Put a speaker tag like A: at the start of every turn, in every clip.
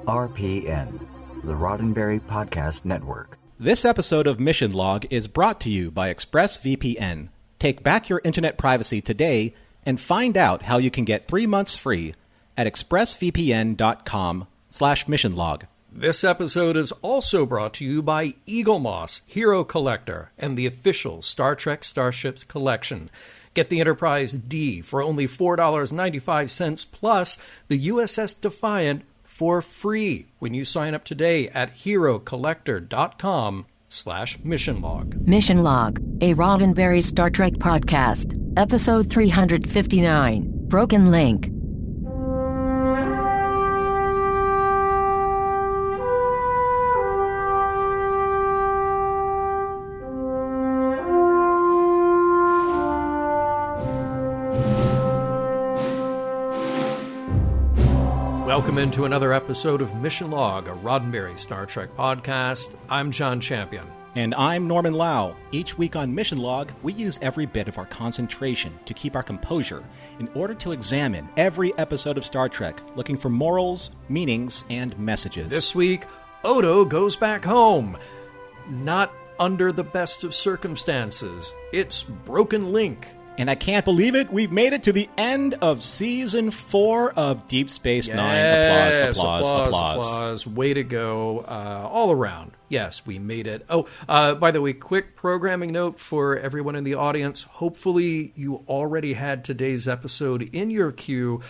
A: RPN, the Roddenberry Podcast Network.
B: This episode of Mission Log is brought to you by ExpressVPN. Take back your internet privacy today and find out how you can get 3 months free at expressvpn.com/missionlog.
C: This episode is also brought to you by Eagle Moss Hero Collector and the official Star Trek Starships collection. Get the Enterprise D for only $4.95 plus the USS Defiant for free when you sign up today at herocollector.com/missionlog.
D: Mission Log, a Roddenberry Star Trek podcast, episode 359, Broken Link.
C: Welcome into another episode of Mission Log, a Roddenberry Star Trek podcast. I'm John Champion.
B: And I'm Norman Lau. Each week on Mission Log, we use every bit of our concentration to keep our composure in order to examine every episode of Star Trek, looking for morals, meanings, and messages.
C: This week, Odo goes back home. Not under the best of circumstances. It's Broken Link.
B: And I can't believe it, we've made it to the end of Season 4 of Deep Space Nine. Applause.
C: Way to go, all around. Yes, we made it. Oh, by the way, quick programming note for everyone in the audience. Hopefully you already had today's episode in your queue,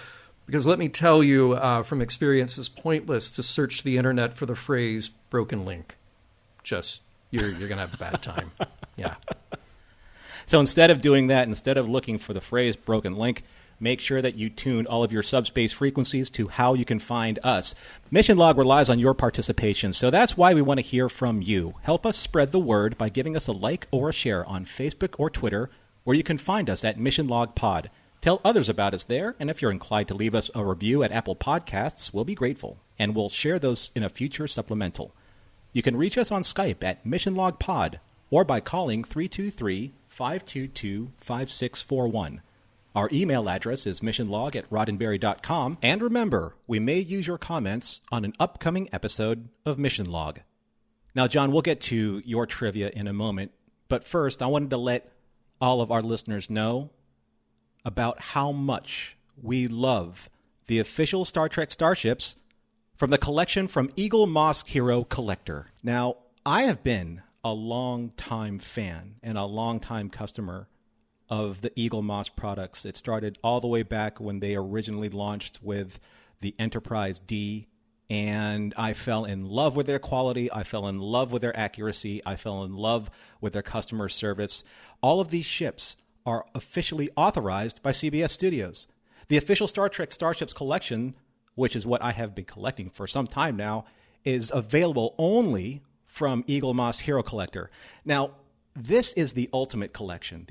C: because let me tell you from experience, it's pointless to search the internet for the phrase Broken Link. Just, you're going to have a bad time. Yeah.
B: So instead of doing that, instead of looking for the phrase broken link, make sure that you tune all of your subspace frequencies to how you can find us. Mission Log relies on your participation, so that's why we want to hear from you. Help us spread the word by giving us a like or a share on Facebook or Twitter, where you can find us at Mission Log Pod. Tell others about us there, and if you're inclined to leave us a review at Apple Podcasts, we'll be grateful, and we'll share those in a future supplemental. You can reach us on Skype at Mission Log Pod, or by calling 323-522-5641. Our email address is missionlog@roddenberry.com. And remember, we may use your comments on an upcoming episode of Mission Log. Now, John, we'll get to your trivia in a moment. But first, I wanted to let all of our listeners know about how much we love the official Star Trek starships from the collection from Eagle Moss Hero Collector. Now, I have been a long-time fan and a long-time customer of the Eagle Moss products. It started all the way back when they originally launched with the Enterprise D, and I fell in love with their quality. I fell in love with their accuracy. I fell in love with their customer service. All of these ships are officially authorized by CBS Studios. The official Star Trek Starships collection, which is what I have been collecting for some time now, is available only from Eagle Moss Hero Collector. Now, this is the ultimate collection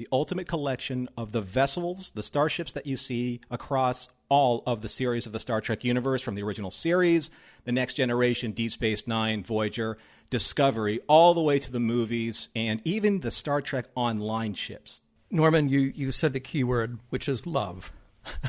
B: of the vessels, the starships that you see across all of the series of the Star Trek universe, from the original series, The Next Generation, Deep Space Nine, Voyager, Discovery, all the way to the movies, and even the Star Trek Online ships.
C: Norman, you said the key word, which is love.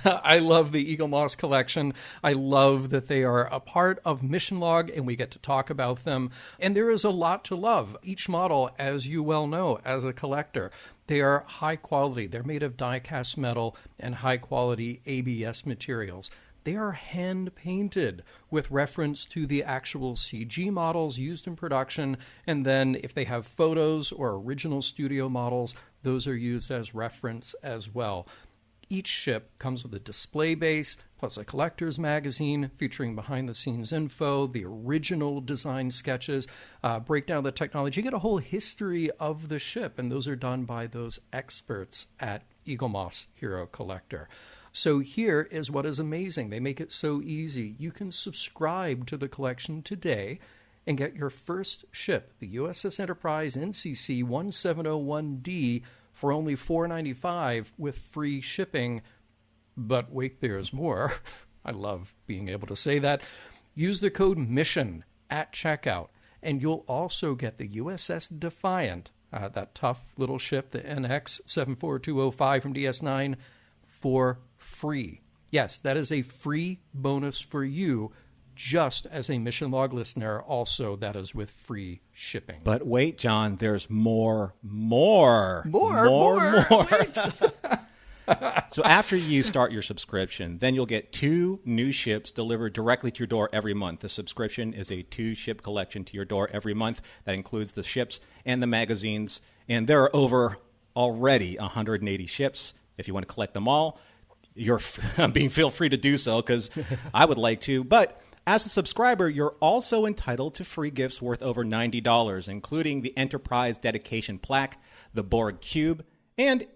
C: I love the Eagle Moss collection. I love that they are a part of Mission Log and we get to talk about them. And there is a lot to love. Each model, as you well know, as a collector, they are high quality. They're made of die-cast metal and high-quality ABS materials. They are hand-painted with reference to the actual CG models used in production. And then if they have photos or original studio models, those are used as reference as well. Each ship comes with a display base, plus a collector's magazine featuring behind-the-scenes info, the original design sketches, breakdown of the technology. You get a whole history of the ship, and those are done by those experts at Eagle Moss Hero Collector. So here is what is amazing. They make it so easy. You can subscribe to the collection today and get your first ship, the USS Enterprise NCC 1701D, for only $4.95 with free shipping. But wait, there's more. I love being able to say that. Use the code MISSION at checkout, and you'll also get the USS Defiant, that tough little ship, the NX 74205 from DS9, for free. Yes, that is a free bonus for you just as a Mission Log listener. Also, that is with free shipping.
B: But wait, John, there's more.
C: Wait.
B: So after you start your subscription, then you'll get 2 new ships delivered directly to your door every month. The subscription is a 2-ship collection to your door every month. That includes the ships and the magazines. And there are over already 180 ships. If you want to collect them all, feel free to do so, because I would like to. But as a subscriber, you're also entitled to free gifts worth over $90, including the Enterprise Dedication Plaque, the Borg Cube, and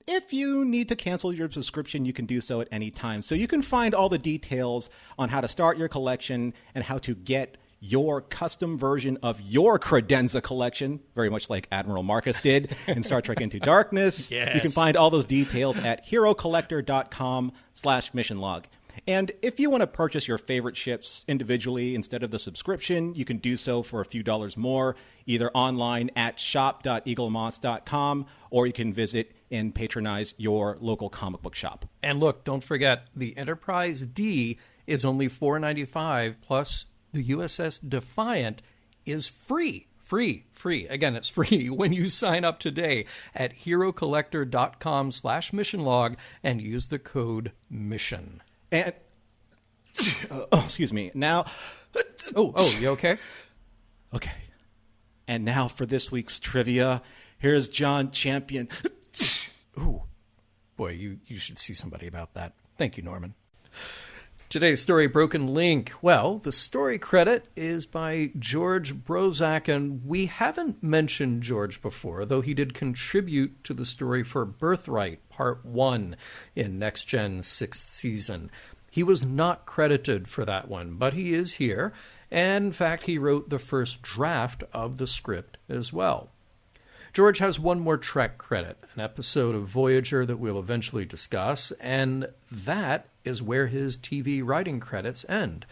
B: if you need to cancel your subscription, you can do so at any time. So you can find all the details on how to start your collection and how to get your custom version of your credenza collection, very much like Admiral Marcus did in Star Trek Into Darkness.
C: Yes.
B: You can find all those details at herocollector.com/missionlog. And if you want to purchase your favorite ships individually instead of the subscription, you can do so for a few dollars more, either online at shop.eaglemoss.com, or you can visit and patronize your local comic book shop.
C: And look, don't forget, the Enterprise D is only $4.95, plus the USS Defiant is free. Free. Again, it's free when you sign up today at herocollector.com/missionlog and use the code MISSION.
B: And, excuse me, now...
C: Oh, you okay?
B: Okay. And now for this week's trivia, here's John Champion.
C: Ooh, boy, you should see somebody about that. Thank you, Norman. Today's story, Broken Link. Well, the story credit is by George Brozak, and we haven't mentioned George before, though he did contribute to the story for Birthright, Part 1 in Next Gen's 6th season. He was not credited for that one, but he is here, and in fact, he wrote the first draft of the script as well. George has one more Trek credit, an episode of Voyager that we'll eventually discuss, and that is where his TV writing credits end.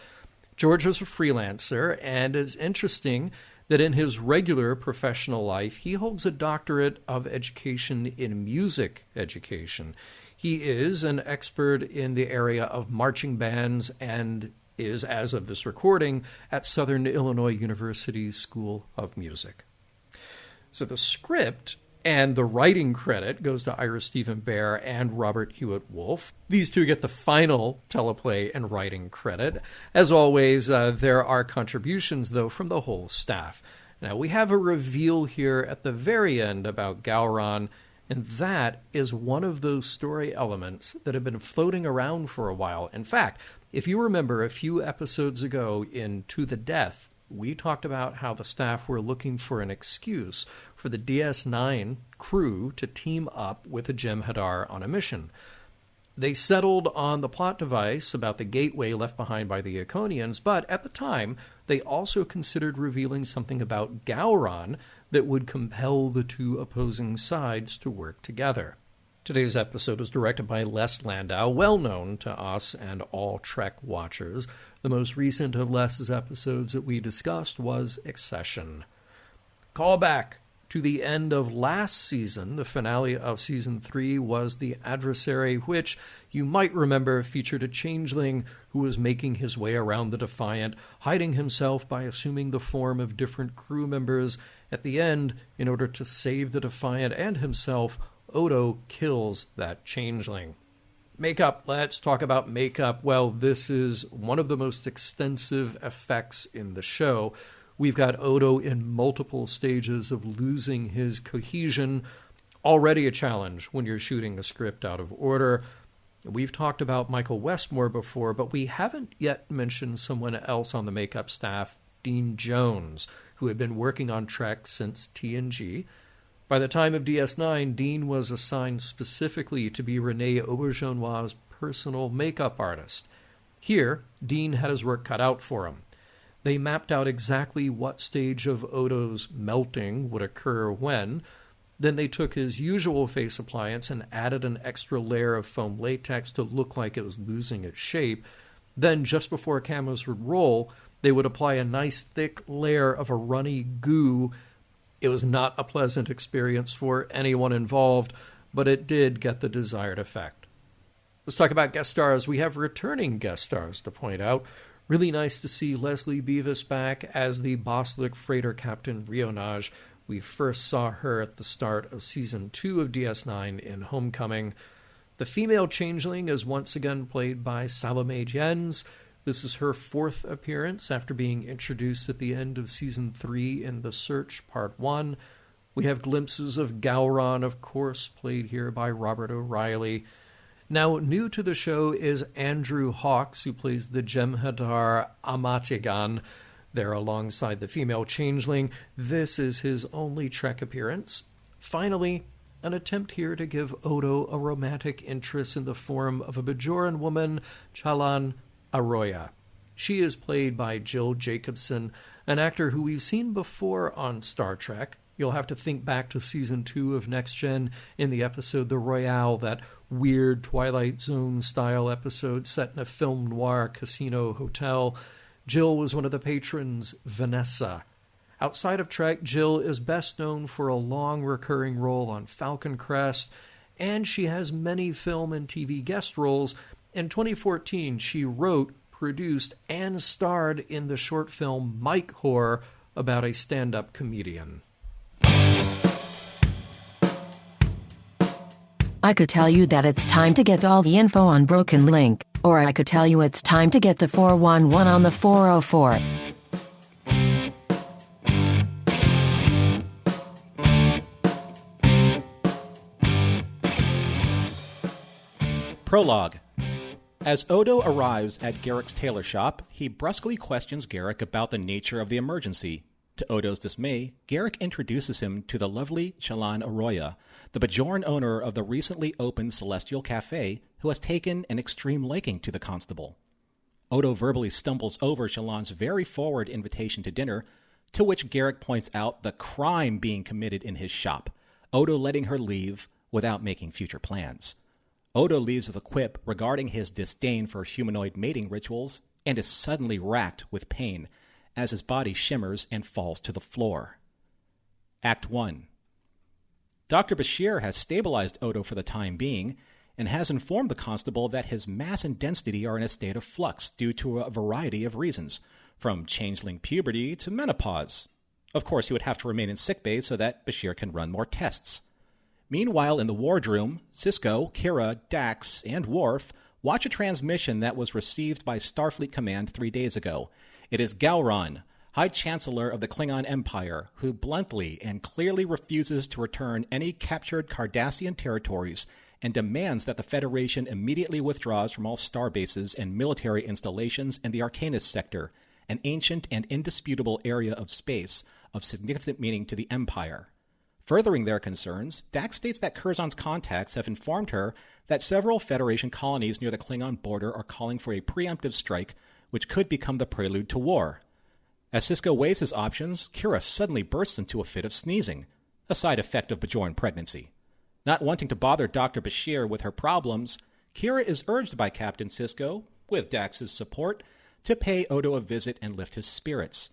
C: George was a freelancer, and it's interesting that in his regular professional life, he holds a doctorate of education in music education. He is an expert in the area of marching bands and is, as of this recording, at Southern Illinois University's School of Music. So the script and the writing credit goes to Ira Stephen Bear and Robert Hewitt Wolf. These two get the final teleplay and writing credit. As always, there are contributions, though, from the whole staff. Now, we have a reveal here at the very end about Gowron, and that is one of those story elements that have been floating around for a while. In fact, if you remember a few episodes ago in To the Death, we talked about how the staff were looking for an excuse for the DS9 crew to team up with the Jem'Hadar on a mission. They settled on the plot device about the gateway left behind by the Iconians, but at the time, they also considered revealing something about Gowron that would compel the two opposing sides to work together. Today's episode was directed by Les Landau, well known to us and all Trek watchers. The most recent of Les's episodes that we discussed was Accession. Callback to the end of last season, the finale of Season 3 was The Adversary, which you might remember featured a changeling who was making his way around the Defiant, hiding himself by assuming the form of different crew members. At the end, in order to save the Defiant and himself, Odo kills that changeling. Makeup. Let's talk about makeup. Well, this is one of the most extensive effects in the show. We've got Odo in multiple stages of losing his cohesion. Already a challenge when you're shooting a script out of order. We've talked about Michael Westmore before, but we haven't yet mentioned someone else on the makeup staff, Dean Jones, who had been working on Trek since TNG. By the time of DS9, Dean was assigned specifically to be Renee Auberjonois' personal makeup artist. Here, Dean had his work cut out for him. They mapped out exactly what stage of Odo's melting would occur when. Then they took his usual face appliance and added an extra layer of foam latex to look like it was losing its shape. Then, just before cameras would roll, they would apply a nice thick layer of a runny goo. It was not a pleasant experience for anyone involved, but it did get the desired effect. Let's talk about guest stars. We have returning guest stars to point out. Really nice to see Leslie Beavis back as the Boslick freighter captain Rionage. We first saw her at the start of Season 2 of DS9 in Homecoming. The female changeling is once again played by Salome Jens. This is her 4th appearance after being introduced at the end of Season 3 in The Search Part 1. We have glimpses of Gowron, of course, played here by Robert O'Reilly. Now, new to the show is Andrew Hawkes, who plays the Jem'Hadar Amatigan, there alongside the female changeling. This is his only Trek appearance. Finally, an attempt here to give Odo a romantic interest in the form of a Bajoran woman, Chalan Arroya. She is played by Jill Jacobson, an actor who we've seen before on Star Trek. You'll have to think back to Season 2 of Next Gen in the episode The Royale, that weird Twilight Zone-style episode set in a film noir casino hotel. Jill was one of the patrons, Vanessa. Outside of Trek, Jill is best known for a long recurring role on Falcon Crest, and she has many film and TV guest roles. In 2014, she wrote, produced, and starred in the short film Mike Horror about a stand-up comedian.
D: I could tell you that it's time to get all the info on Broken Link, or I could tell you it's time to get the 411 on the 404.
B: Prologue. As Odo arrives at Garrick's tailor shop, he brusquely questions Garrick about the nature of the emergency. To Odo's dismay, Garrick introduces him to the lovely Chalan Arroya, the Bajoran owner of the recently opened Celestial Cafe, who has taken an extreme liking to the constable. Odo verbally stumbles over Chalan's very forward invitation to dinner, to which Garrick points out the crime being committed in his shop, Odo letting her leave without making future plans. Odo leaves with a quip regarding his disdain for humanoid mating rituals and is suddenly racked with pain as his body shimmers and falls to the floor. Act 1. Dr. Bashir has stabilized Odo for the time being and has informed the constable that his mass and density are in a state of flux due to a variety of reasons, from changeling puberty to menopause. Of course, he would have to remain in sickbay so that Bashir can run more tests. Meanwhile, in the wardroom, Sisko, Kira, Dax, and Worf watch a transmission that was received by Starfleet Command 3 days ago. It is Gowron, High Chancellor of the Klingon Empire, who bluntly and clearly refuses to return any captured Cardassian territories and demands that the Federation immediately withdraws from all star bases and military installations in the Arcanus sector, an ancient and indisputable area of space of significant meaning to the Empire. Furthering their concerns, Dax states that Curzon's contacts have informed her that several Federation colonies near the Klingon border are calling for a preemptive strike, which could become the prelude to war. As Sisko weighs his options, Kira suddenly bursts into a fit of sneezing, a side effect of Bajoran pregnancy. Not wanting to bother Dr. Bashir with her problems, Kira is urged by Captain Sisko, with Dax's support, to pay Odo a visit and lift his spirits.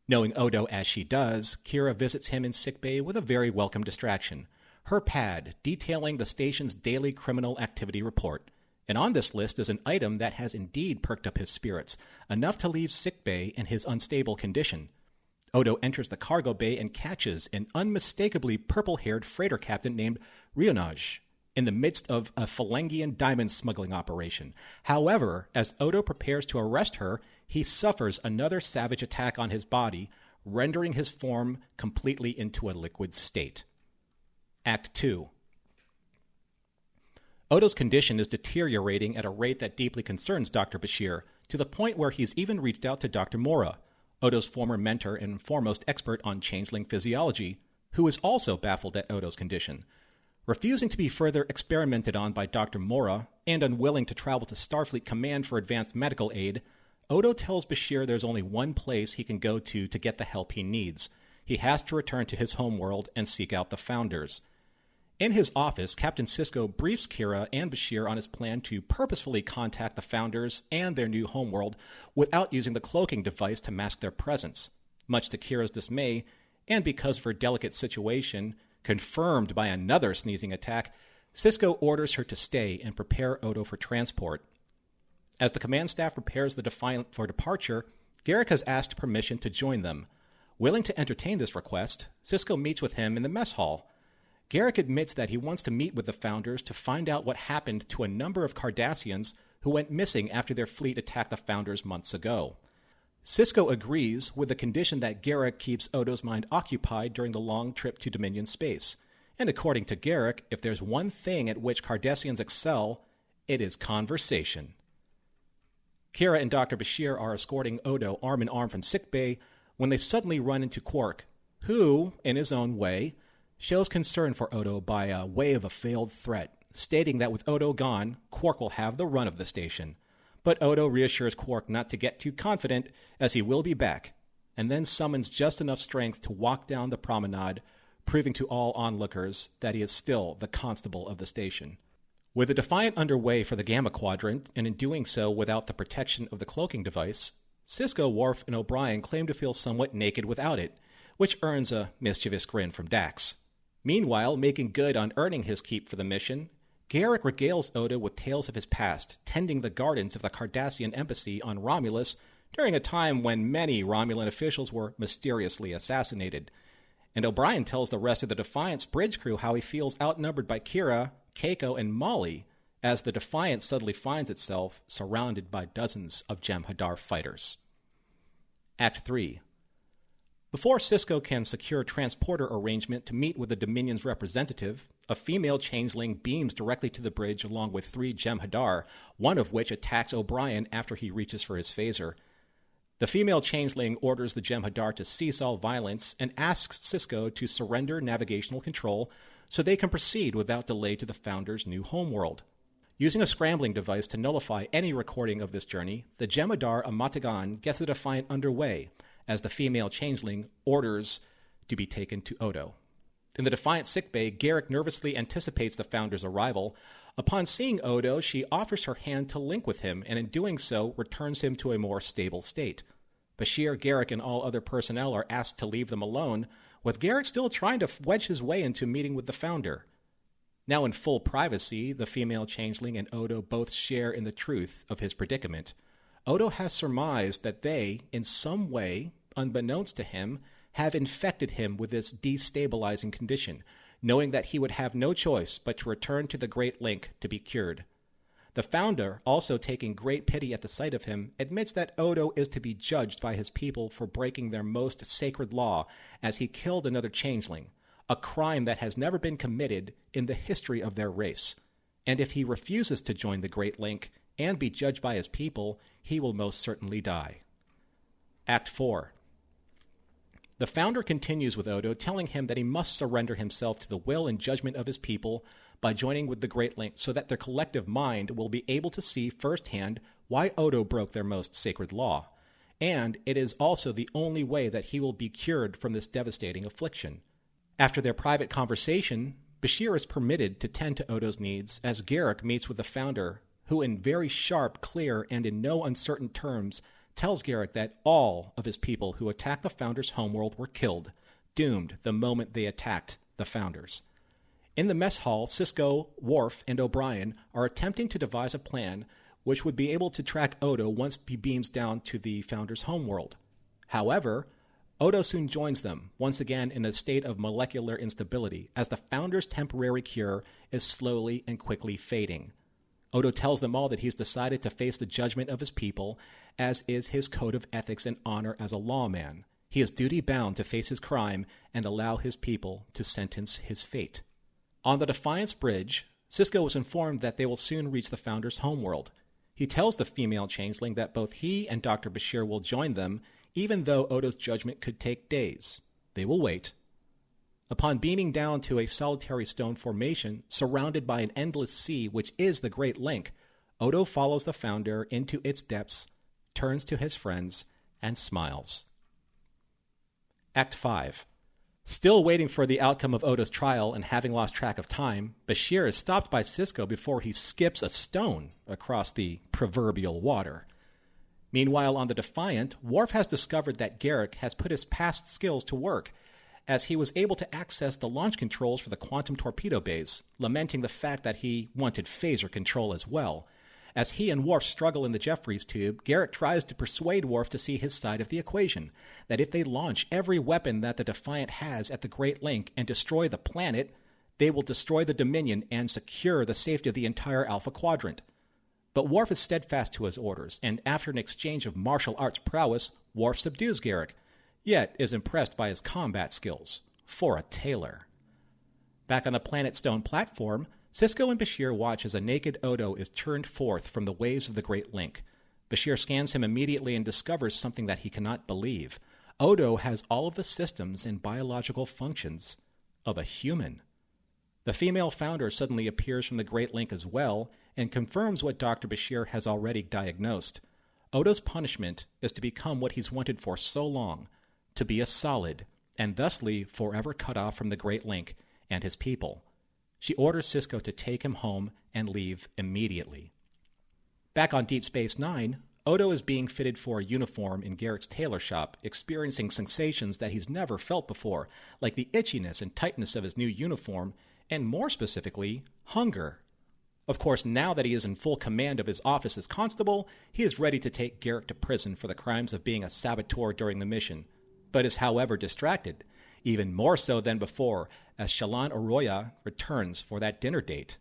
B: Knowing Odo as she does, Kira visits him in sickbay with a very welcome distraction, her pad detailing the station's daily criminal activity report. And on this list is an item that has indeed perked up his spirits, enough to leave sickbay in his unstable condition. Odo enters the cargo bay and catches an unmistakably purple-haired freighter captain named Rionage in the midst of a Phalangian diamond smuggling operation. However, as Odo prepares to arrest her, he suffers another savage attack on his body, rendering his form completely into a liquid state. Act 2. Odo's condition is deteriorating at a rate that deeply concerns Dr. Bashir, to the point where he's even reached out to Dr. Mora, Odo's former mentor and foremost expert on changeling physiology, who is also baffled at Odo's condition. Refusing to be further experimented on by Dr. Mora, and unwilling to travel to Starfleet Command for advanced medical aid, Odo tells Bashir there's only one place he can go to get the help he needs. He has to return to his homeworld and seek out the Founders. In his office, Captain Sisko briefs Kira and Bashir on his plan to purposefully contact the Founders and their new homeworld without using the cloaking device to mask their presence. Much to Kira's dismay, and because of her delicate situation, confirmed by another sneezing attack, Sisko orders her to stay and prepare Odo for transport. As the command staff prepares the Defiant for departure, Garak has asked permission to join them. Willing to entertain this request, Sisko meets with him in the mess hall. Garak admits that he wants to meet with the Founders to find out what happened to a number of Cardassians who went missing after their fleet attacked the Founders months ago. Sisko agrees with the condition that Garak keeps Odo's mind occupied during the long trip to Dominion space. And according to Garak, if there's one thing at which Cardassians excel, it is conversation. Kira and Dr. Bashir are escorting Odo arm in arm from sickbay when they suddenly run into Quark, who, in his own way, shows concern for Odo by way of a veiled threat, stating that with Odo gone, Quark will have the run of the station. But Odo reassures Quark not to get too confident, as he will be back, and then summons just enough strength to walk down the promenade, proving to all onlookers that he is still the constable of the station. With the Defiant underway for the Gamma Quadrant, and in doing so without the protection of the cloaking device, Sisko, Worf, and O'Brien claim to feel somewhat naked without it, which earns a mischievous grin from Dax. Meanwhile, making good on earning his keep for the mission, Garak regales Odo with tales of his past, tending the gardens of the Cardassian embassy on Romulus during a time when many Romulan officials were mysteriously assassinated. And O'Brien tells the rest of the Defiant's bridge crew how he feels outnumbered by Kira, Keiko, and Molly, as the Defiant suddenly finds itself surrounded by dozens of Jem'Hadar fighters. Act 3. Before Sisko can secure transporter arrangement to meet with the Dominion's representative, a female changeling beams directly to the bridge along with 3 Jem'Hadar, one of which attacks O'Brien after he reaches for his phaser. The female changeling orders the Jem'Hadar to cease all violence and asks Sisko to surrender navigational control so they can proceed without delay to the Founders' new homeworld. Using a scrambling device to nullify any recording of this journey, the Jem'Hadar Amatagan gets the Defiant underway, as the female changeling orders to be taken to Odo. In the Defiant sickbay, Garak nervously anticipates the Founder's arrival. Upon seeing Odo, she offers her hand to link with him, and in doing so, returns him to a more stable state. Bashir, Garak, and all other personnel are asked to leave them alone, with Garak still trying to wedge his way into meeting with the Founder. Now in full privacy, the female changeling and Odo both share in the truth of his predicament. Odo has surmised that they, in some way, unbeknownst to him, have infected him with this destabilizing condition, knowing that he would have no choice but to return to the Great Link to be cured. The Founder, also taking great pity at the sight of him, admits that Odo is to be judged by his people for breaking their most sacred law as he killed another changeling, a crime that has never been committed in the history of their race. And if he refuses to join the Great Link and be judged by his people, he will most certainly die. Act 4. The Founder continues with Odo, telling him that he must surrender himself to the will and judgment of his people by joining with the Great Link so that their collective mind will be able to see firsthand why Odo broke their most sacred law. And it is also the only way that he will be cured from this devastating affliction. After their private conversation, Bashir is permitted to tend to Odo's needs as Garak meets with the Founder, who in very sharp, clear, and in no uncertain terms tells Garak that all of his people who attacked the Founders' homeworld were killed, doomed the moment they attacked the Founders. In the mess hall, Sisko, Worf, and O'Brien are attempting to devise a plan which would be able to track Odo once he beams down to the Founders' homeworld. However, Odo soon joins them, once again in a state of molecular instability, as the Founders' temporary cure is slowly and quickly fading. Odo tells them all that he's decided to face the judgment of his people, as is his code of ethics and honor as a lawman. He is duty-bound to face his crime and allow his people to sentence his fate. On the Defiance Bridge, Sisko is informed that they will soon reach the Founders' homeworld. He tells the female changeling that both he and Dr. Bashir will join them, even though Odo's judgment could take days. They will wait. Upon beaming down to a solitary stone formation surrounded by an endless sea, which is the Great Link, Odo follows the Founder into its depths, turns to his friends, and smiles. Act 5. Still waiting for the outcome of Odo's trial and having lost track of time, Bashir is stopped by Sisko before he skips a stone across the proverbial water. Meanwhile, on the Defiant, Worf has discovered that Garak has put his past skills to work, as he was able to access the launch controls for the quantum torpedo bays, lamenting the fact that he wanted phaser control as well. As he and Worf struggle in the Jeffries tube, Garak tries to persuade Worf to see his side of the equation, that if they launch every weapon that the Defiant has at the Great Link and destroy the planet, they will destroy the Dominion and secure the safety of the entire Alpha Quadrant. But Worf is steadfast to his orders, and after an exchange of martial arts prowess, Worf subdues Garak, yet is impressed by his combat skills. For a tailor. Back on the Planet Stone platform, Sisko and Bashir watch as a naked Odo is turned forth from the waves of the Great Link. Bashir scans him immediately and discovers something that he cannot believe. Odo has all of the systems and biological functions of a human. The female founder suddenly appears from the Great Link as well and confirms what Dr. Bashir has already diagnosed. Odo's punishment is to become what he's wanted for so long, to be a solid, and thusly forever cut off from the Great Link and his people. She orders Sisko to take him home and leave immediately. Back on Deep Space Nine, Odo is being fitted for a uniform in Garak's tailor shop, experiencing sensations that he's never felt before, like the itchiness and tightness of his new uniform, and more specifically, hunger. Of course, now that he is in full command of his office as constable, he is ready to take Garak to prison for the crimes of being a saboteur during the mission, but is however distracted, even more so than before, as Shallan Arroyo returns for that dinner date.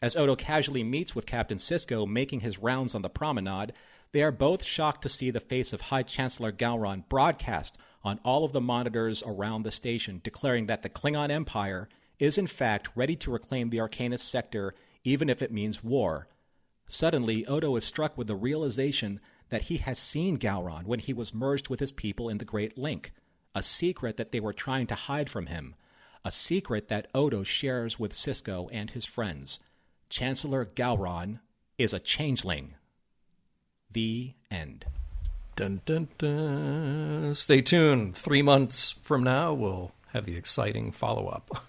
B: As Odo casually meets with Captain Sisko making his rounds on the promenade, they are both shocked to see the face of High Chancellor Gowron broadcast on all of the monitors around the station, declaring that the Klingon Empire is in fact ready to reclaim the Arcanus sector, even if it means war. Suddenly, Odo is struck with the realization that he has seen Gowron when he was merged with his people in the Great Link, a secret that they were trying to hide from him, a secret that Odo shares with Sisko and his friends. Chancellor Gowron is a changeling. The end.
C: Dun, dun, dun. Stay tuned. 3 months from now, we'll have the exciting follow-up.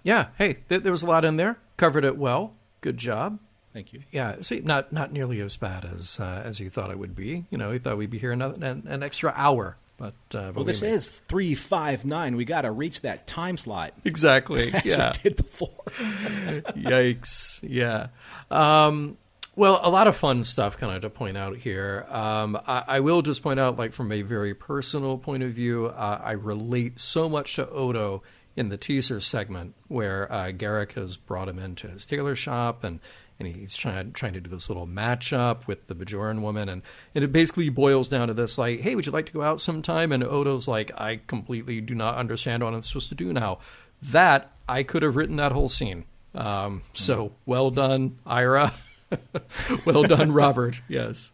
C: Yeah, hey, there was a lot in there. Covered it well. Good job.
B: Thank you.
C: Yeah, see, not nearly as bad as you thought it would be. You know, you thought we'd be here an extra hour. But
B: well, this is 359. We got to reach that time slot.
C: Exactly.
B: As
C: yeah.
B: we did before.
C: Yikes. Yeah. Well, a lot of fun stuff kind of to point out here. I will just point out, like, from a very personal point of view, I relate so much to Odo in the teaser segment where Garak has brought him into his tailor shop and he's trying to do this little matchup with the Bajoran woman. And it basically boils down to this, like, hey, would you like to go out sometime? And Odo's like, I completely do not understand what I'm supposed to do now. That, I could have written that whole scene. So, well done, Ira. Well done, Robert. Yes.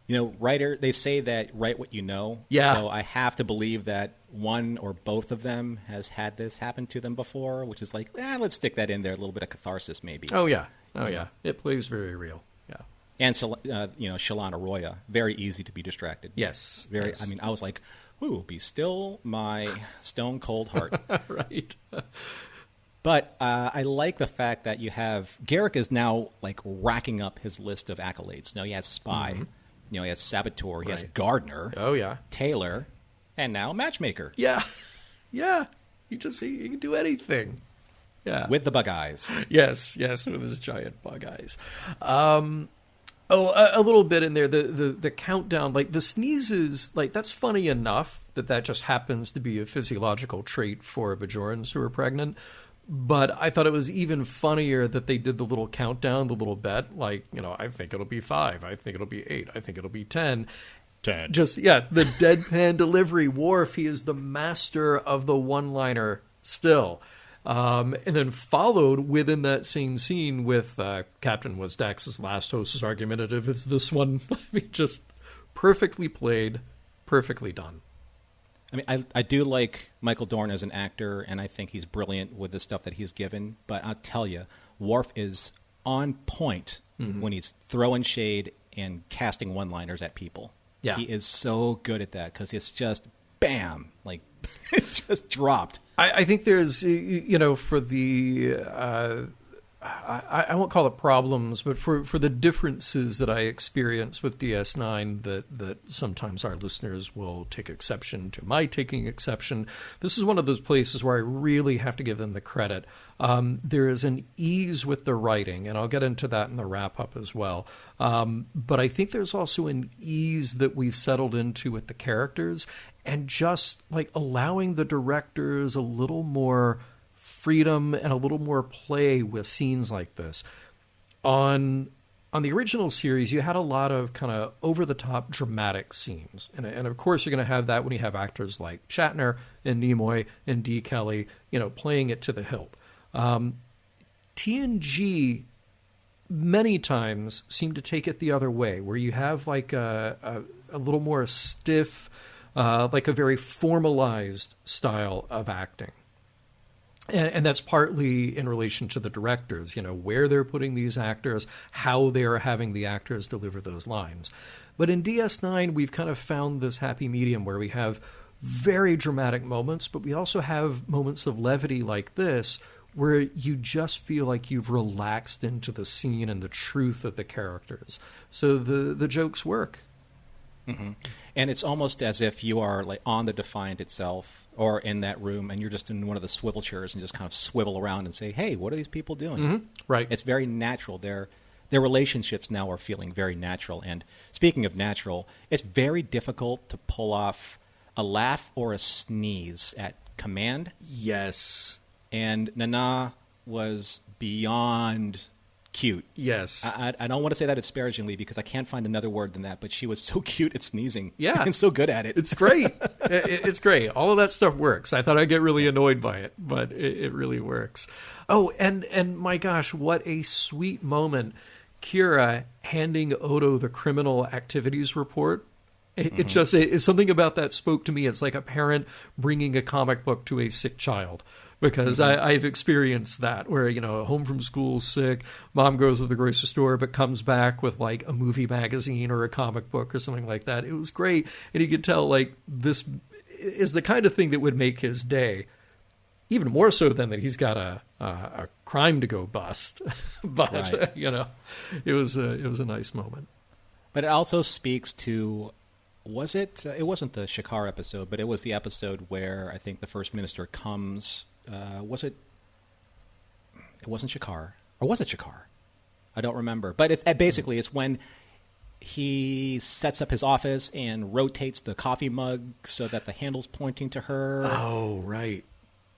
B: You know, they say that write what you know.
C: Yeah.
B: So I have to believe that one or both of them has had this happen to them before, which is like, let's stick that in there, a little bit of catharsis maybe.
C: Oh, yeah. It plays very real. Yeah.
B: And, Shallan Arroyo, very easy to be distracted.
C: Yes.
B: Very.
C: Yes.
B: I mean, I was like, ooh, be still my stone cold heart.
C: Right.
B: But I like the fact that you have Garak is now like racking up his list of accolades. Now he has spy, he has saboteur, he has gardener, tailor, and now matchmaker.
C: Yeah, yeah. He can do anything. Yeah,
B: with the bug eyes.
C: Yes, with his giant bug eyes. A little bit in there. The countdown, like the sneezes, like that's funny enough that just happens to be a physiological trait for Bajorans who are pregnant. But I thought it was even funnier that they did the little countdown, the little bet, like, I think it'll be 5, I think it'll be 8, I think it'll be 10.
B: 10.
C: Just, the deadpan delivery. Worf, he is the master of the one-liner still. And then followed within that same scene with Captain was Dax's last host is argumentative. It's this one. I mean, just perfectly played, perfectly done.
B: I mean, I do like Michael Dorn as an actor, and I think he's brilliant with the stuff that he's given. But I'll tell you, Worf is on point when he's throwing shade and casting one-liners at people.
C: Yeah.
B: He is so good at that because it's just, bam, like, it's just dropped.
C: I think there's, for the I won't call it problems, but for the differences that I experience with DS9 that sometimes our listeners will take exception to my taking exception, this is one of those places where I really have to give them the credit. There is an ease with the writing, and I'll get into that in the wrap-up as well. But I think there's also an ease that we've settled into with the characters, and just like allowing the directors a little more freedom and a little more play with scenes like this. On the original series, you had a lot of kind of over-the-top dramatic scenes. And of course, you're going to have that when you have actors like Shatner and Nimoy and D. Kelly, playing it to the hilt. TNG many times seem to take it the other way, where you have like a little more stiff, like a very formalized style of acting. And that's partly in relation to the directors, where they're putting these actors, how they're having the actors deliver those lines. But in DS9, we've kind of found this happy medium where we have very dramatic moments, but we also have moments of levity like this, where you just feel like you've relaxed into the scene and the truth of the characters. So the jokes work.
B: Mm-hmm. And it's almost as if you are like on the Defiant itself, or in that room, and you're just in one of the swivel chairs and just kind of swivel around and say, hey, what are these people doing?
C: Mm-hmm. Right.
B: It's very natural. Their relationships now are feeling very natural. And speaking of natural, it's very difficult to pull off a laugh or a sneeze at command.
C: Yes.
B: And Nana was beyond cute.
C: Yes.
B: I don't want to say that disparagingly because I can't find another word than that, but she was so cute at sneezing.
C: Yeah.
B: And so good at it.
C: It's great. It's great. All of that stuff works. I thought I'd get really annoyed by it, but it really works. Oh, and my gosh, what a sweet moment. Kira handing Odo the criminal activities report. It's something about that spoke to me. It's like a parent bringing a comic book to a sick child. Because I've experienced that where, home from school, sick, mom goes to the grocery store but comes back with like a movie magazine or a comic book or something like that. It was great. And you could tell like this is the kind of thing that would make his day, even more so than that he's got a crime to go bust. But,
B: right.
C: It was a nice moment.
B: But it also speaks to, it wasn't the Shakar episode, but it was the episode where I think the First Minister comes... it wasn't Shakar. Or was it Shakar? I don't remember. But it's when he sets up his office and rotates the coffee mug so that the handle's pointing to her.
C: Oh, right.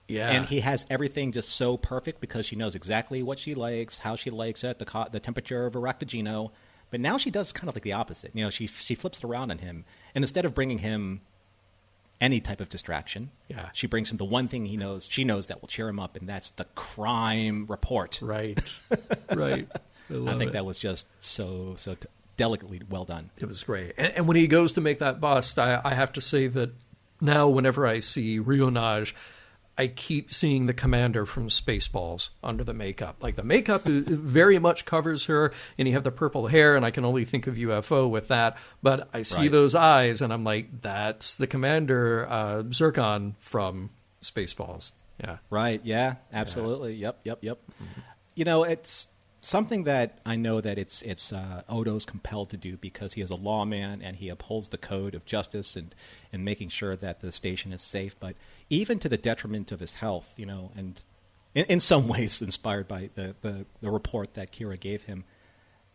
C: Yeah.
B: And he has everything just so perfect because she knows exactly what she likes, how she likes it, the temperature of Aractagino. But now she does kind of like the opposite. She flips it around on him. And instead of bringing him any type of distraction.
C: Yeah.
B: She brings him the one thing she knows that will cheer him up, and that's the crime report.
C: Right. Right.
B: I think that was just so delicately well done.
C: It was great. And when he goes to make that bust, I have to say that now whenever I see Rionage, I keep seeing the commander from Spaceballs under the makeup. Like the makeup very much covers her, and you have the purple hair, and I can only think of UFO with that. But I see those eyes, and I'm like, that's the commander, Zircon from Spaceballs. Yeah.
B: Right. Yeah. Absolutely. Yeah. Yep.
C: Mm-hmm.
B: It's something that I know that it's Odo's compelled to do because he is a lawman and he upholds the code of justice and making sure that the station is safe. But even to the detriment of his health, and in some ways inspired by the report that Kira gave him.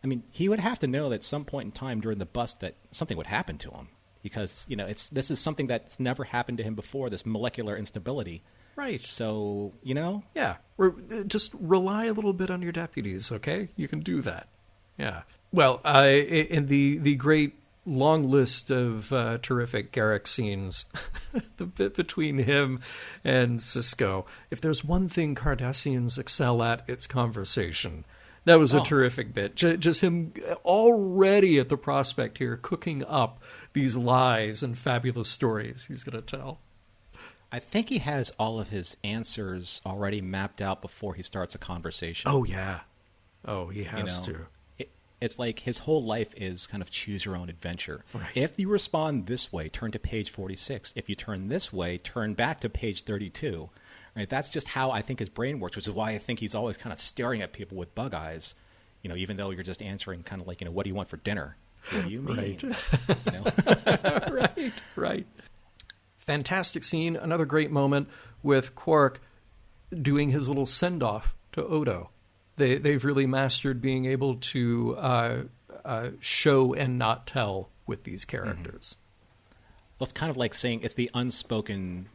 B: I mean, he would have to know that at some point in time during the bust that something would happen to him because, this is something that's never happened to him before, this molecular instability.
C: Right.
B: So,
C: Yeah. Just rely a little bit on your deputies, okay? You can do that. Yeah. Well, in the great long list of terrific Garrick scenes, the bit between him and Sisko, if there's one thing Cardassians excel at, it's conversation. That was a terrific bit. Just him already at the prospect here cooking up these lies and fabulous stories he's going to tell.
B: I think he has all of his answers already mapped out before he starts a conversation.
C: Oh, yeah. Oh, he has to.
B: It's like his whole life is kind of choose your own adventure.
C: Right.
B: If you respond this way, turn to page 46. If you turn this way, turn back to page 32. Right? That's just how I think his brain works, which is why I think he's always kind of staring at people with bug eyes, even though you're just answering kind of like, what do you want for dinner? What do you mean?
C: Right. Right. Fantastic scene. Another great moment with Quark doing his little send-off to Odo. They've really mastered being able to show and not tell with these characters.
B: Well, it's kind of like saying it's the unspoken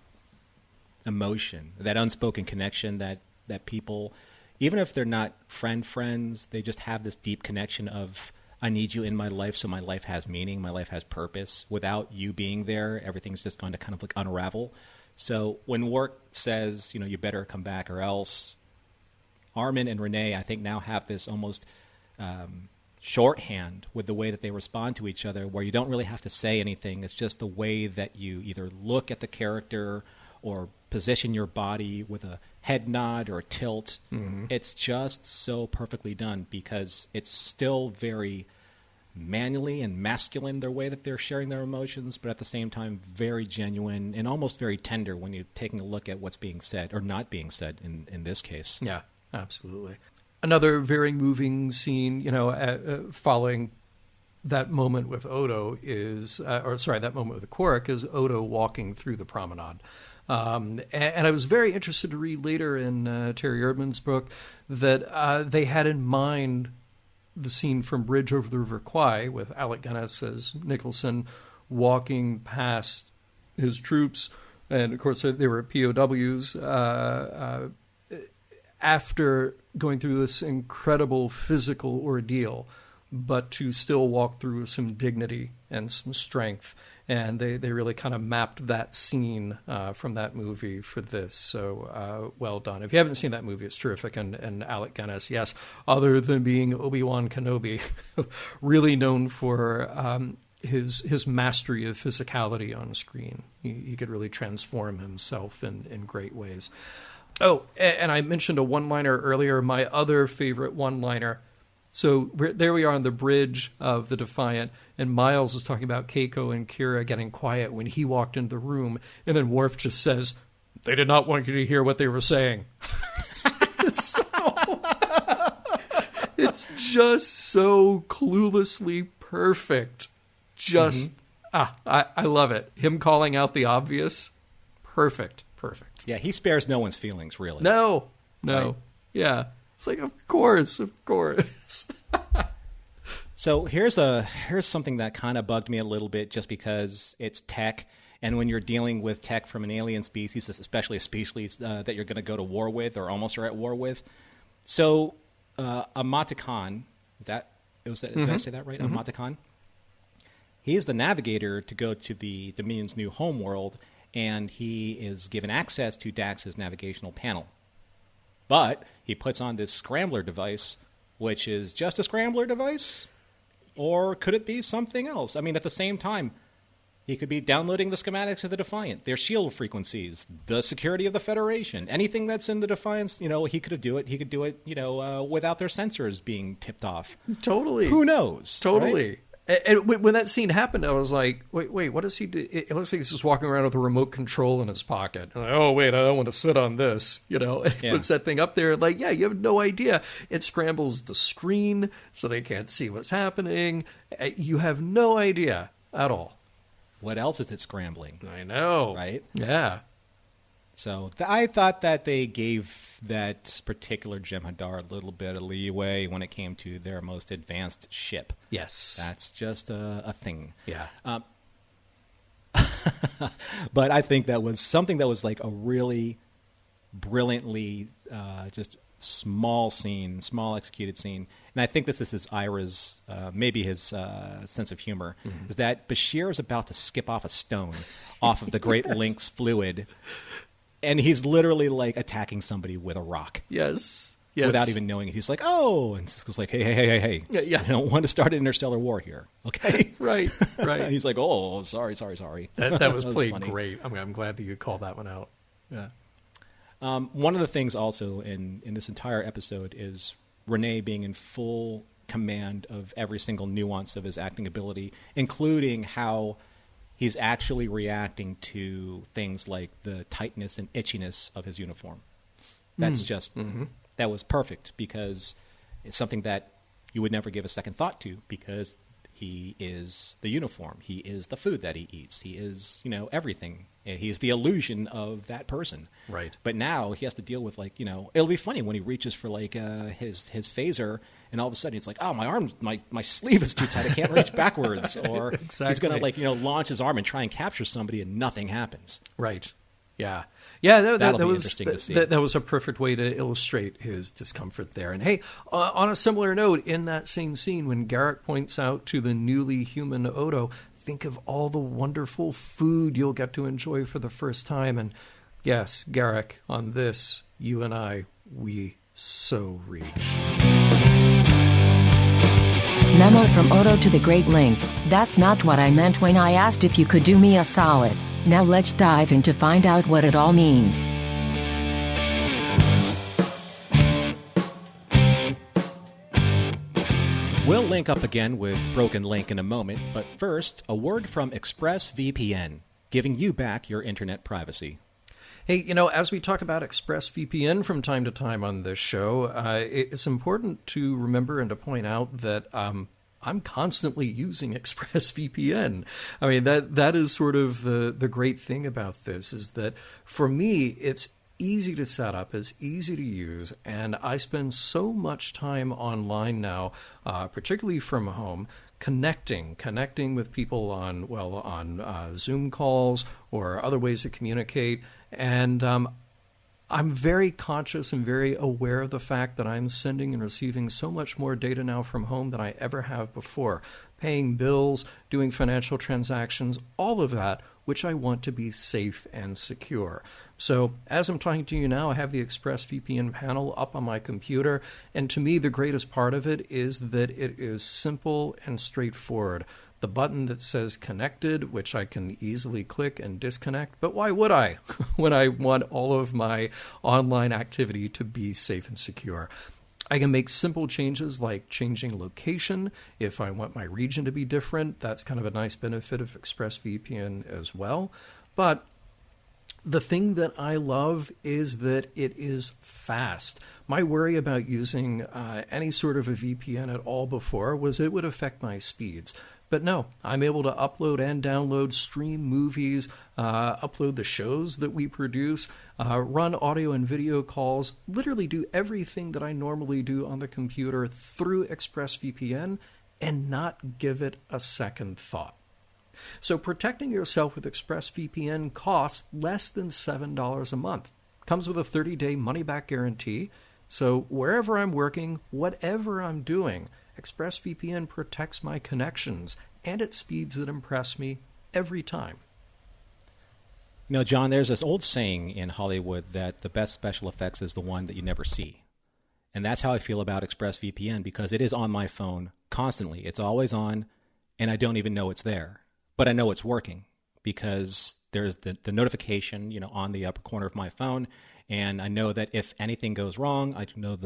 B: emotion, that unspoken connection that people, even if they're not friends, they just have this deep connection of, I need you in my life so my life has meaning, my life has purpose. Without you being there, everything's just going to kind of like unravel. So when Work says, you better come back or else, Armin and Renee, I think, now have this almost shorthand with the way that they respond to each other, where you don't really have to say anything. It's just the way that you either look at the character or position your body with a head nod or a tilt. Mm-hmm. It's just so perfectly done because it's still very manually and masculine, their way that they're sharing their emotions, but at the same time very genuine and almost very tender when you're taking a look at what's being said or not being said in this case.
C: Yeah, absolutely. Another very moving scene, following that moment with Odo that moment with Quark is Odo walking through the promenade. And I was very interested to read later in Terry Erdman's book that they had in mind the scene from Bridge over the River Kwai with Alec Guinness as Nicholson walking past his troops. And, of course, they were POWs after going through this incredible physical ordeal, but to still walk through some dignity and some strength. And they really kind of mapped that scene from that movie for this. So well done. If you haven't seen that movie, it's terrific. And Alec Guinness, yes, other than being Obi-Wan Kenobi, really known for his mastery of physicality on screen. He could really transform himself in great ways. Oh, and I mentioned a one-liner earlier. My other favorite one-liner. So there we are on the bridge of the Defiant, and Miles is talking about Keiko and Kira getting quiet when he walked into the room, and then Worf just says, "They did not want you to hear what they were saying." It's just so cluelessly perfect. I love it. Him calling out the obvious, perfect.
B: Yeah, he spares no one's feelings, really.
C: No,
B: right?
C: Yeah. It's like, of course.
B: So here's something that kind of bugged me a little bit, just because it's tech, and when you're dealing with tech from an alien species, especially a species that you're going to go to war with or almost are at war with. So Amata Khan, did I say that right? Mm-hmm. Amata Khan. He is the navigator to go to the Dominion's new homeworld, and he is given access to Dax's navigational panel. But he puts on this scrambler device, which is just a scrambler device? Or could it be something else? I mean, at the same time, he could be downloading the schematics of the Defiant, their shield frequencies, the security of the Federation, anything that's in the Defiance. He could do it. He could do it, without their sensors being tipped off.
C: Totally.
B: Who knows?
C: Totally.
B: Right?
C: And when that scene happened, I was like, wait, what does he do? It looks like he's just walking around with a remote control in his pocket. I'm like, oh, wait, I don't want to sit on this, And he puts that thing up there. Like, yeah, you have no idea. It scrambles the screen so they can't see what's happening. You have no idea at all.
B: What else is it scrambling?
C: I know.
B: Right?
C: Yeah.
B: So I thought that they gave that particular Jem'Hadar a little bit of leeway when it came to their most advanced ship.
C: Yes.
B: That's just a thing.
C: Yeah.
B: But I think that was something that was like a really brilliantly just small executed scene. And I think this is Ira's, maybe his sense of humor, is that Bashir is about to skip off a stone off of the Great Lynx fluid. And he's literally like attacking somebody with a rock.
C: Yes.
B: Without even knowing it. He's like, oh, and Cisco's like, hey.
C: Yeah.
B: I don't want to start an interstellar war here. Okay.
C: Right.
B: He's like, oh, sorry.
C: That was played funny. Great. I'm glad that you called that one out. Yeah.
B: One of the things also in this entire episode is Renee being in full command of every single nuance of his acting ability, including how He's actually reacting to things like the tightness and itchiness of his uniform. That's that was perfect, because it's something that you would never give a second thought to, because he is the uniform. He is the food that he eats. He is, everything. He is the illusion of that person.
C: Right.
B: But now he has to deal with, it'll be funny when he reaches for, his phaser, and all of a sudden it's like, oh, my arm, my sleeve is too tight. I can't reach backwards. Or
C: exactly.
B: He's going to, launch his arm and try and capture somebody, and nothing happens.
C: Right. Yeah. Yeah, that
B: be
C: was
B: interesting to see.
C: That was a perfect way to illustrate his discomfort there. And hey, on a similar note, in that same scene, when Garrick points out to the newly human Odo, think of all the wonderful food you'll get to enjoy for the first time. And yes, Garrick, on this, you and I, we so reach.
D: Memo from Odo to the Great Link. That's not what I meant when I asked if you could do me a solid. Now let's dive in to find out what it all means.
B: We'll link up again with Broken Link in a moment, but first, a word from ExpressVPN, giving you back your internet privacy.
C: Hey, as we talk about ExpressVPN from time to time on this show, it's important to remember and to point out that I'm constantly using ExpressVPN. I mean, that is sort of the great thing about this, is that for me, it's easy to set up, it's easy to use, and I spend so much time online now, particularly from home, connecting with people on Zoom calls or other ways to communicate. And I'm very conscious and very aware of the fact that I'm sending and receiving so much more data now from home than I ever have before. Paying bills, doing financial transactions, all of that, which I want to be safe and secure. So as I'm talking to you now, I have the ExpressVPN panel up on my computer, and to me the greatest part of it is that it is simple and straightforward. The button that says connected, which I can easily click and disconnect, but why would I when I want all of my online activity to be safe and secure? I can make simple changes like changing location if I want my region to be different. That's kind of a nice benefit of ExpressVPN as well. But the thing that I love is that it is fast. My worry about using any sort of a VPN at all before was it would affect my speeds. But no, I'm able to upload and download, stream movies, upload the shows that we produce, run audio and video calls, literally do everything that I normally do on the computer through ExpressVPN and not give it a second thought. So protecting yourself with ExpressVPN costs less than $7 a month. Comes with a 30-day money-back guarantee. So wherever I'm working, whatever I'm doing, ExpressVPN protects my connections and at speeds that impress me every time.
B: John, there's this old saying in Hollywood that the best special effects is the one that you never see. And that's how I feel about ExpressVPN, because it is on my phone constantly. It's always on, and I don't even know it's there. But I know it's working because there's the notification, on the upper corner of my phone. And I know that if anything goes wrong, I know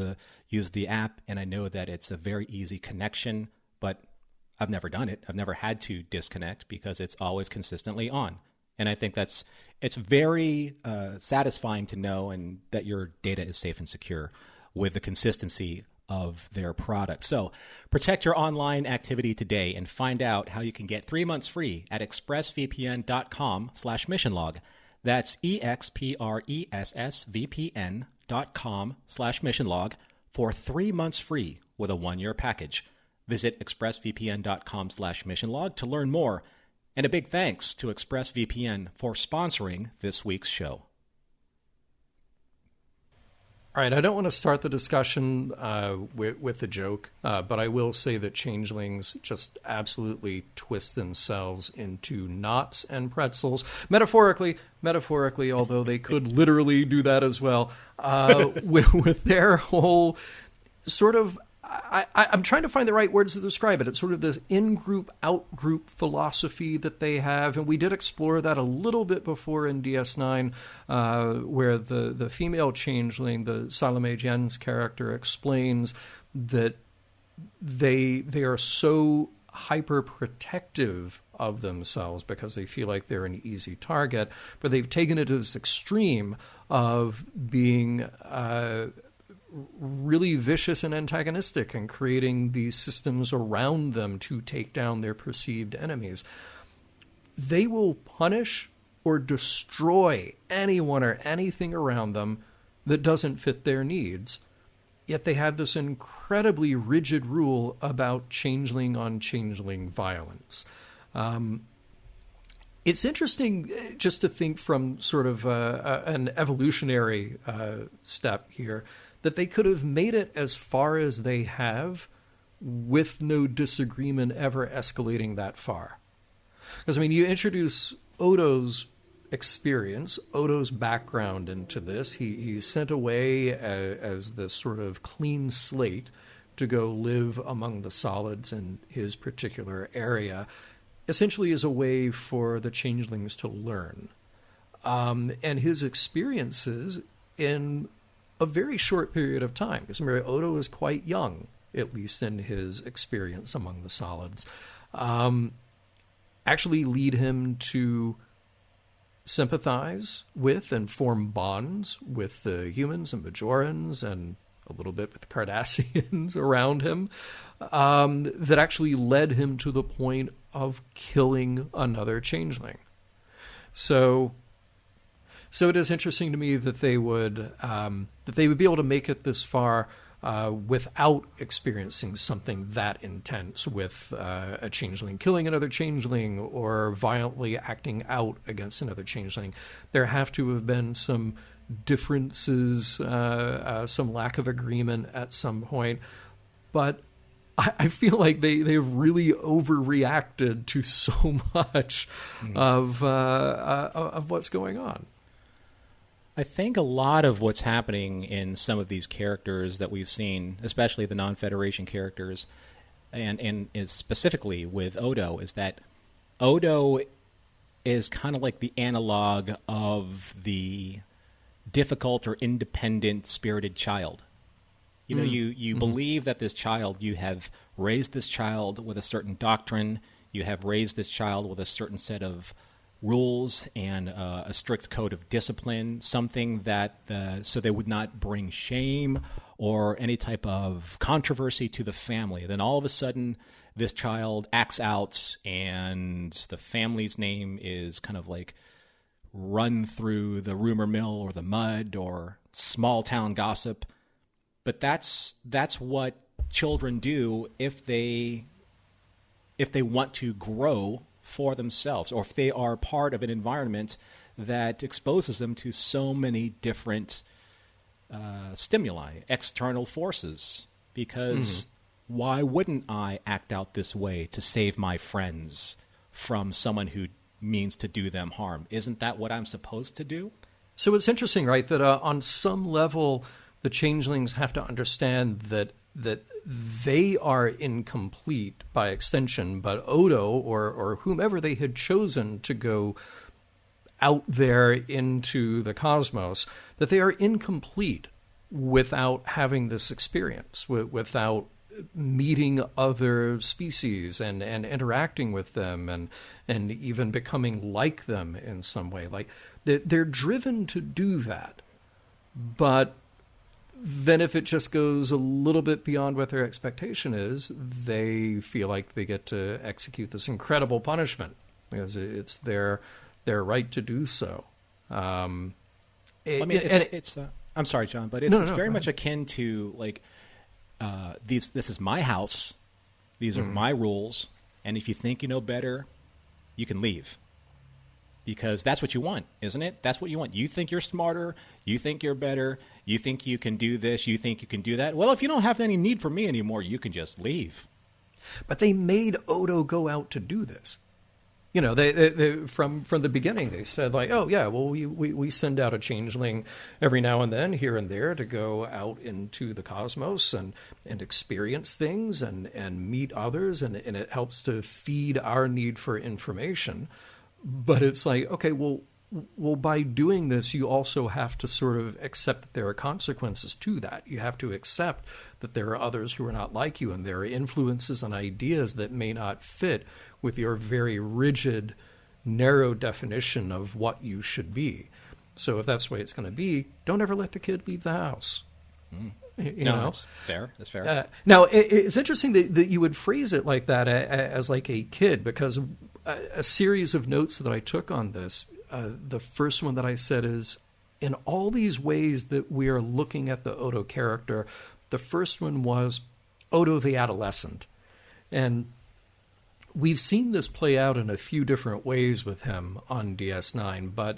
B: use the app, and I know that it's a very easy connection, but I've never done it. I've never had to disconnect because it's always consistently on. And I think it's very satisfying to know and that your data is safe and secure with the consistency of their product. So protect your online activity today and find out how you can get 3 months free at expressvpn.com/missionlog. That's expressvpn.com/missionlog for 3 months free with a 1-year package. Visit expressvpn.com/missionlog to learn more. And a big thanks to ExpressVPN for sponsoring this week's show.
C: All right, I don't want to start the discussion with a joke, but I will say that changelings just absolutely twist themselves into knots and pretzels. Metaphorically, although they could literally do that as well, with their whole sort of... I'm trying to find the right words to describe it. It's sort of this in-group, out-group philosophy that they have. And we did explore that a little bit before in DS9, where the female changeling, the Salome Jen's character, explains that they are so hyper-protective of themselves because they feel like they're an easy target. But they've taken it to this extreme of being really vicious and antagonistic and creating these systems around them to take down their perceived enemies. They will punish or destroy anyone or anything around them that doesn't fit their needs. Yet they have this incredibly rigid rule about changeling on changeling violence. It's interesting just to think from sort of an evolutionary step here that they could have made it as far as they have with no disagreement ever escalating that far. Because, I mean, you introduce Odo's experience, Odo's background into this. He's sent away as this sort of clean slate to go live among the solids in his particular area, essentially as a way for the changelings to learn. And his experiences in a very short period of time, because remember, Odo is quite young, at least in his experience among the solids, actually lead him to sympathize with and form bonds with the humans and Bajorans and a little bit with the Cardassians around him, that actually led him to the point of killing another changeling. So it is interesting to me that they would be able to make it this far without experiencing something that intense with a changeling killing another changeling or violently acting out against another changeling. There have to have been some differences, some lack of agreement at some point. But I feel like they've really overreacted to so much of what's going on.
B: I think a lot of what's happening in some of these characters that we've seen, especially the non-Federation characters, and is specifically with Odo, is that Odo is kind of like the analog of the difficult or independent spirited child. You know, you believe that this child, you have raised this child with a certain doctrine, you have raised this child with a certain set of rules and a strict code of discipline, something that so they would not bring shame or any type of controversy to the family. Then all of a sudden, this child acts out and the family's name is kind of like run through the rumor mill or the mud or small town gossip. But that's what children do if they want to grow for themselves, or if they are part of an environment that exposes them to so many different stimuli, external forces. Because why wouldn't I act out this way to save my friends from someone who means to do them harm? Isn't that what I'm supposed to do?
C: So it's interesting, right, that on some level the changelings have to understand that they are incomplete by extension, but Odo or whomever they had chosen to go out there into the cosmos, that they are incomplete without having this experience, without meeting other species and interacting with them and even becoming like them in some way. Like they're driven to do that, but then if it just goes a little bit beyond what their expectation is, they feel like they get to execute this incredible punishment because it's their right to do so. I'm sorry, John, but it's very much akin to like this is my house, these are my rules, and if you think you know better, you can leave. Because that's what you want, isn't it? That's what you want. You think you're smarter. You think you're better. You think you can do this. You think you can do that. Well, if you don't have any need for me anymore, you can just leave. But they made Odo go out to do this. You know, they from the beginning, they said, like, oh, yeah, well, we send out a changeling every now and then, here and there, to go out into the cosmos and experience things and meet others, and it helps to feed our need for information. But it's like, okay, well, by doing this, you also have to sort of accept that there are consequences to that. You have to accept that there are others who are not like you, and there are influences and ideas that may not fit with your very rigid, narrow definition of what you should be. So if that's the way it's going to be, don't ever let the kid leave the house. You know?
B: That's fair. That's fair.
C: Now, it's interesting that you would phrase it like that, as like a kid, because a series of notes that I took on this, the first one that I said is, in all these ways that we are looking at the Odo character, the first one was Odo the adolescent. And we've seen this play out in a few different ways with him on DS9, but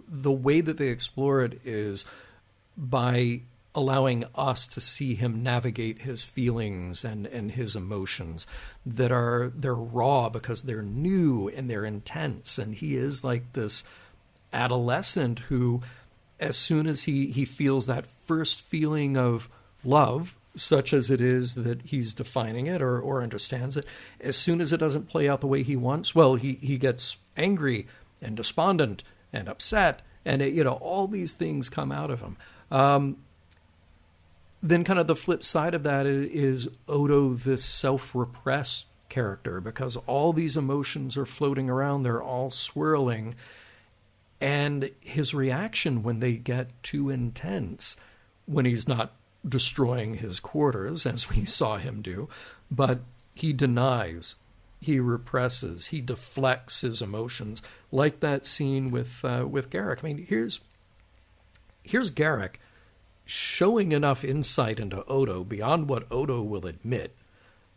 C: the way that they explore it is by allowing us to see him navigate his feelings and his emotions they're raw because they're new and they're intense. And he is like this adolescent who, as soon as he feels that first feeling of love, such as it is that he's defining it or understands it, as soon as it doesn't play out the way he wants, well, he gets angry and despondent and upset, and all these things come out of him. Then kind of the flip side of that is Odo, this self-repressed character, because all these emotions are floating around, they're all swirling, and his reaction when they get too intense, when he's not destroying his quarters, as we saw him do, but he denies, he represses, he deflects his emotions, like that scene with Garak. I mean, here's Garak showing enough insight into Odo beyond what Odo will admit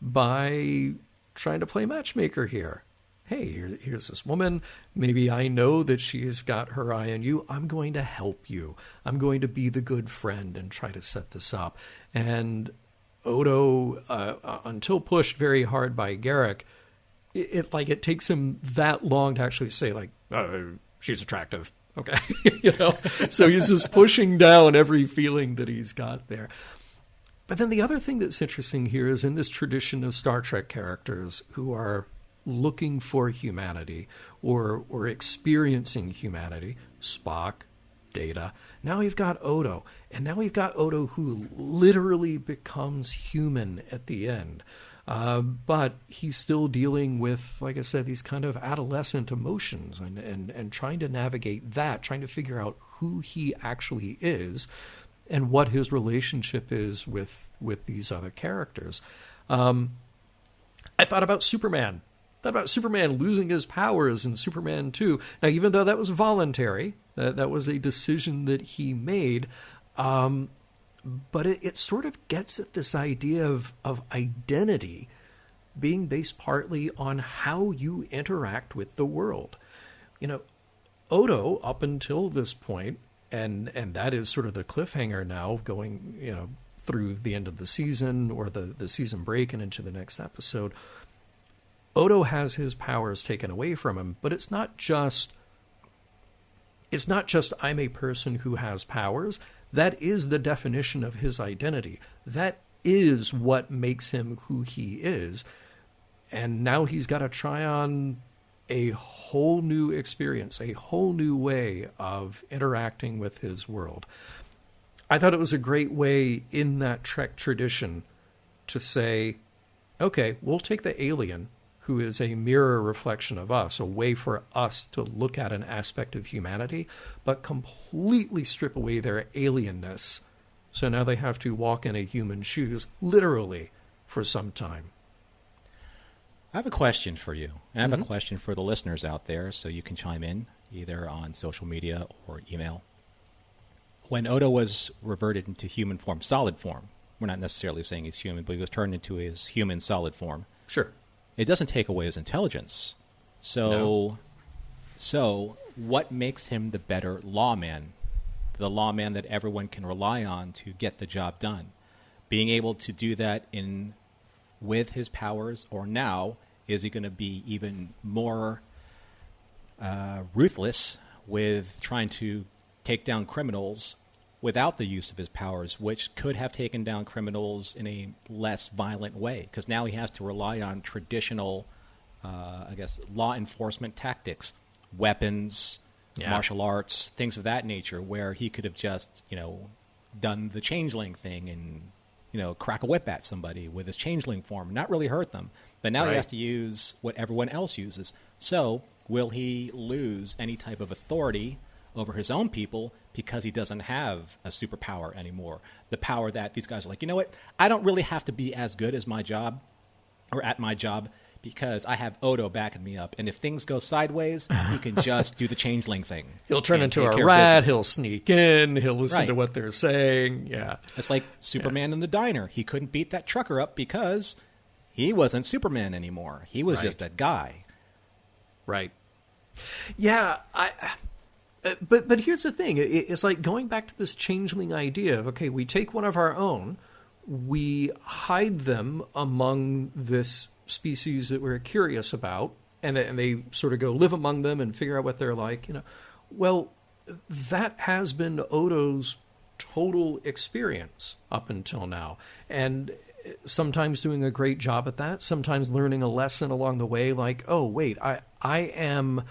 C: by trying to play matchmaker here. Hey, here's this woman. Maybe I know that she's got her eye on you. I'm going to help you. I'm going to be the good friend and try to set this up. And Odo, until pushed very hard by Garak, it takes him that long to actually say, like, she's attractive. Okay. So he's just pushing down every feeling that he's got there. But then the other thing that's interesting here is in this tradition of Star Trek characters who are looking for humanity or experiencing humanity, Spock, Data. Now we've got Odo, and now we've got Odo who literally becomes human at the end. But he's still dealing with, like I said, these kind of adolescent emotions and trying to navigate that, trying to figure out who he actually is and what his relationship is with these other characters. I thought about Superman. Losing his powers in Superman 2. Now, even though that was voluntary, that was a decision that he made, but it sort of gets at this idea of identity being based partly on how you interact with the world. Odo, up until this point, and that is sort of the cliffhanger now going, through the end of the season or the season break and into the next episode, Odo has his powers taken away from him, but it's not just I'm a person who has powers. That is the definition of his identity. That is what makes him who he is. And now he's got to try on a whole new experience, a whole new way of interacting with his world. I thought it was a great way in that Trek tradition to say, okay, we'll take the alien, who is a mirror reflection of us, a way for us to look at an aspect of humanity, but completely strip away their alienness. So now they have to walk in a human's shoes, literally, for some time.
B: I have a question for you. I have a question for the listeners out there, so you can chime in, either on social media or email. When Odo was reverted into human form, solid form, we're not necessarily saying he's human, but he was turned into his human solid form.
C: Sure.
B: It doesn't take away his intelligence. So what makes him the better lawman? The lawman that everyone can rely on to get the job done. Being able to do that with his powers, or now, is he going to be even more ruthless with trying to take down criminals without the use of his powers, which could have taken down criminals in a less violent way, because now he has to rely on traditional, law enforcement tactics, weapons, martial arts, things of that nature, where he could have just, done the changeling thing and, crack a whip at somebody with his changeling form, not really hurt them. But now he has to use what everyone else uses. So will he lose any type of authority over his own people because he doesn't have a superpower anymore? The power that these guys are like, you know what? I don't really have to be as good as my job or at my job because I have Odo backing me up. And if things go sideways, he can just do the changeling thing.
C: He'll turn into a rat. He'll sneak in. He'll listen to what they're saying. Yeah.
B: It's like Superman in the diner. He couldn't beat that trucker up because he wasn't Superman anymore. He was just a guy.
C: Right. Yeah. But here's the thing. It's like going back to this changeling idea of, okay, we take one of our own, we hide them among this species that we're curious about, and they sort of go live among them and figure out what they're like. Well, that has been Odo's total experience up until now, and sometimes doing a great job at that, sometimes learning a lesson along the way, like, oh wait, I am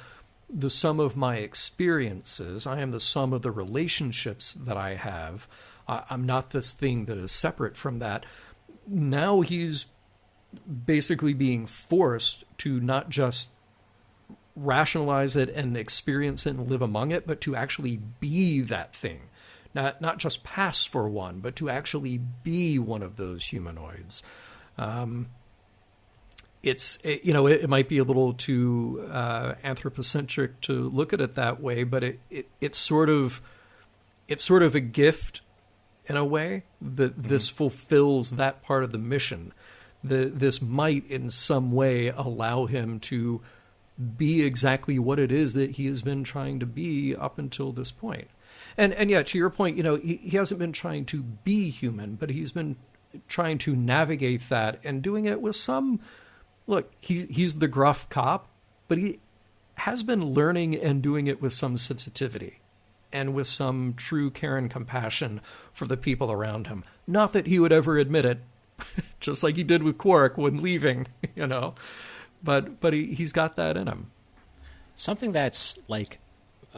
C: the sum of my experiences. I am the sum of the relationships that I have. I'm not this thing that is separate from that. Now he's basically being forced to not just rationalize it and experience it and live among it, but to actually be that thing. Not just pass for one, but to actually be one of those humanoids. It might be a little too anthropocentric to look at it that way, but it's sort of a gift in a way that this fulfills that part of the mission. This might in some way allow him to be exactly what it is that he has been trying to be up until this point. And yeah, to your point, he hasn't been trying to be human, but he's been trying to navigate that and doing it with some... Look, he's the gruff cop, but he has been learning and doing it with some sensitivity and with some true care and compassion for the people around him. Not that he would ever admit it, just like he did with Quark when leaving, but he's got that in him.
B: Something that's like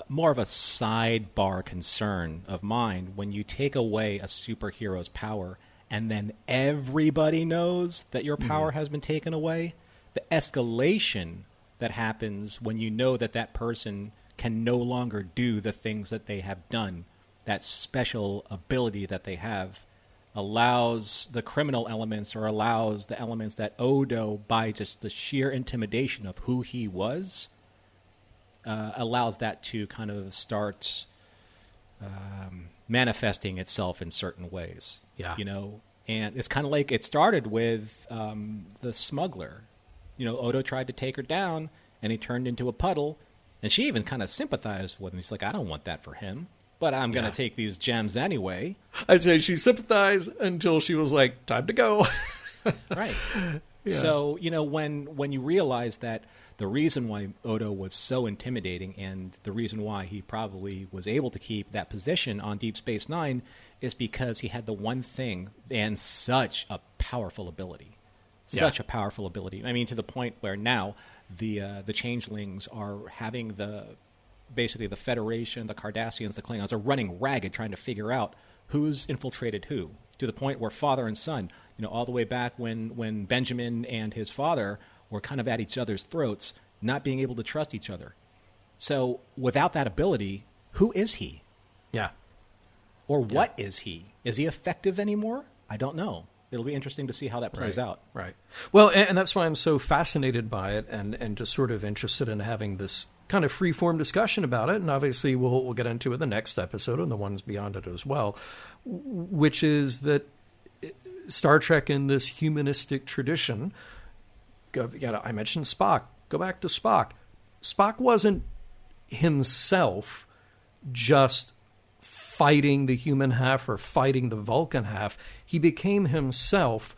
B: more of a sidebar concern of mine, when you take away a superhero's power and then everybody knows that your power has been taken away, the escalation that happens when you know that that person can no longer do the things that they have done, that special ability that they have, allows the criminal elements, or allows the elements that Odo, by just the sheer intimidation of who he was, allows that to kind of start manifesting itself in certain ways.
C: Yeah.
B: And it's kind of like it started with the smuggler. Odo tried to take her down, and he turned into a puddle, and she even kind of sympathized with him. He's like, I don't want that for him, but I'm going to take these gems anyway.
C: I'd say she sympathized until she was like, time to go.
B: Right. Yeah. So, when you realize that the reason why Odo was so intimidating, and the reason why he probably was able to keep that position on Deep Space Nine, is because he had the one thing and such a powerful ability. Such a powerful ability. I mean, to the point where now the changelings are having basically the Federation, the Cardassians, the Klingons are running ragged trying to figure out who's infiltrated who, to the point where father and son, all the way back when Benjamin and his father were kind of at each other's throats, not being able to trust each other. So without that ability, who is he?
C: Yeah.
B: Or what is he? Is he effective anymore? I don't know. It'll be interesting to see how that plays out.
C: Right. Well, and that's why I'm so fascinated by it, and just sort of interested in having this kind of free-form discussion about it. And obviously we'll get into it in the next episode and the ones beyond it as well, which is that Star Trek, in this humanistic tradition, I mentioned Spock. Go back to Spock. Spock wasn't himself just fighting the human half or fighting the Vulcan half. He became himself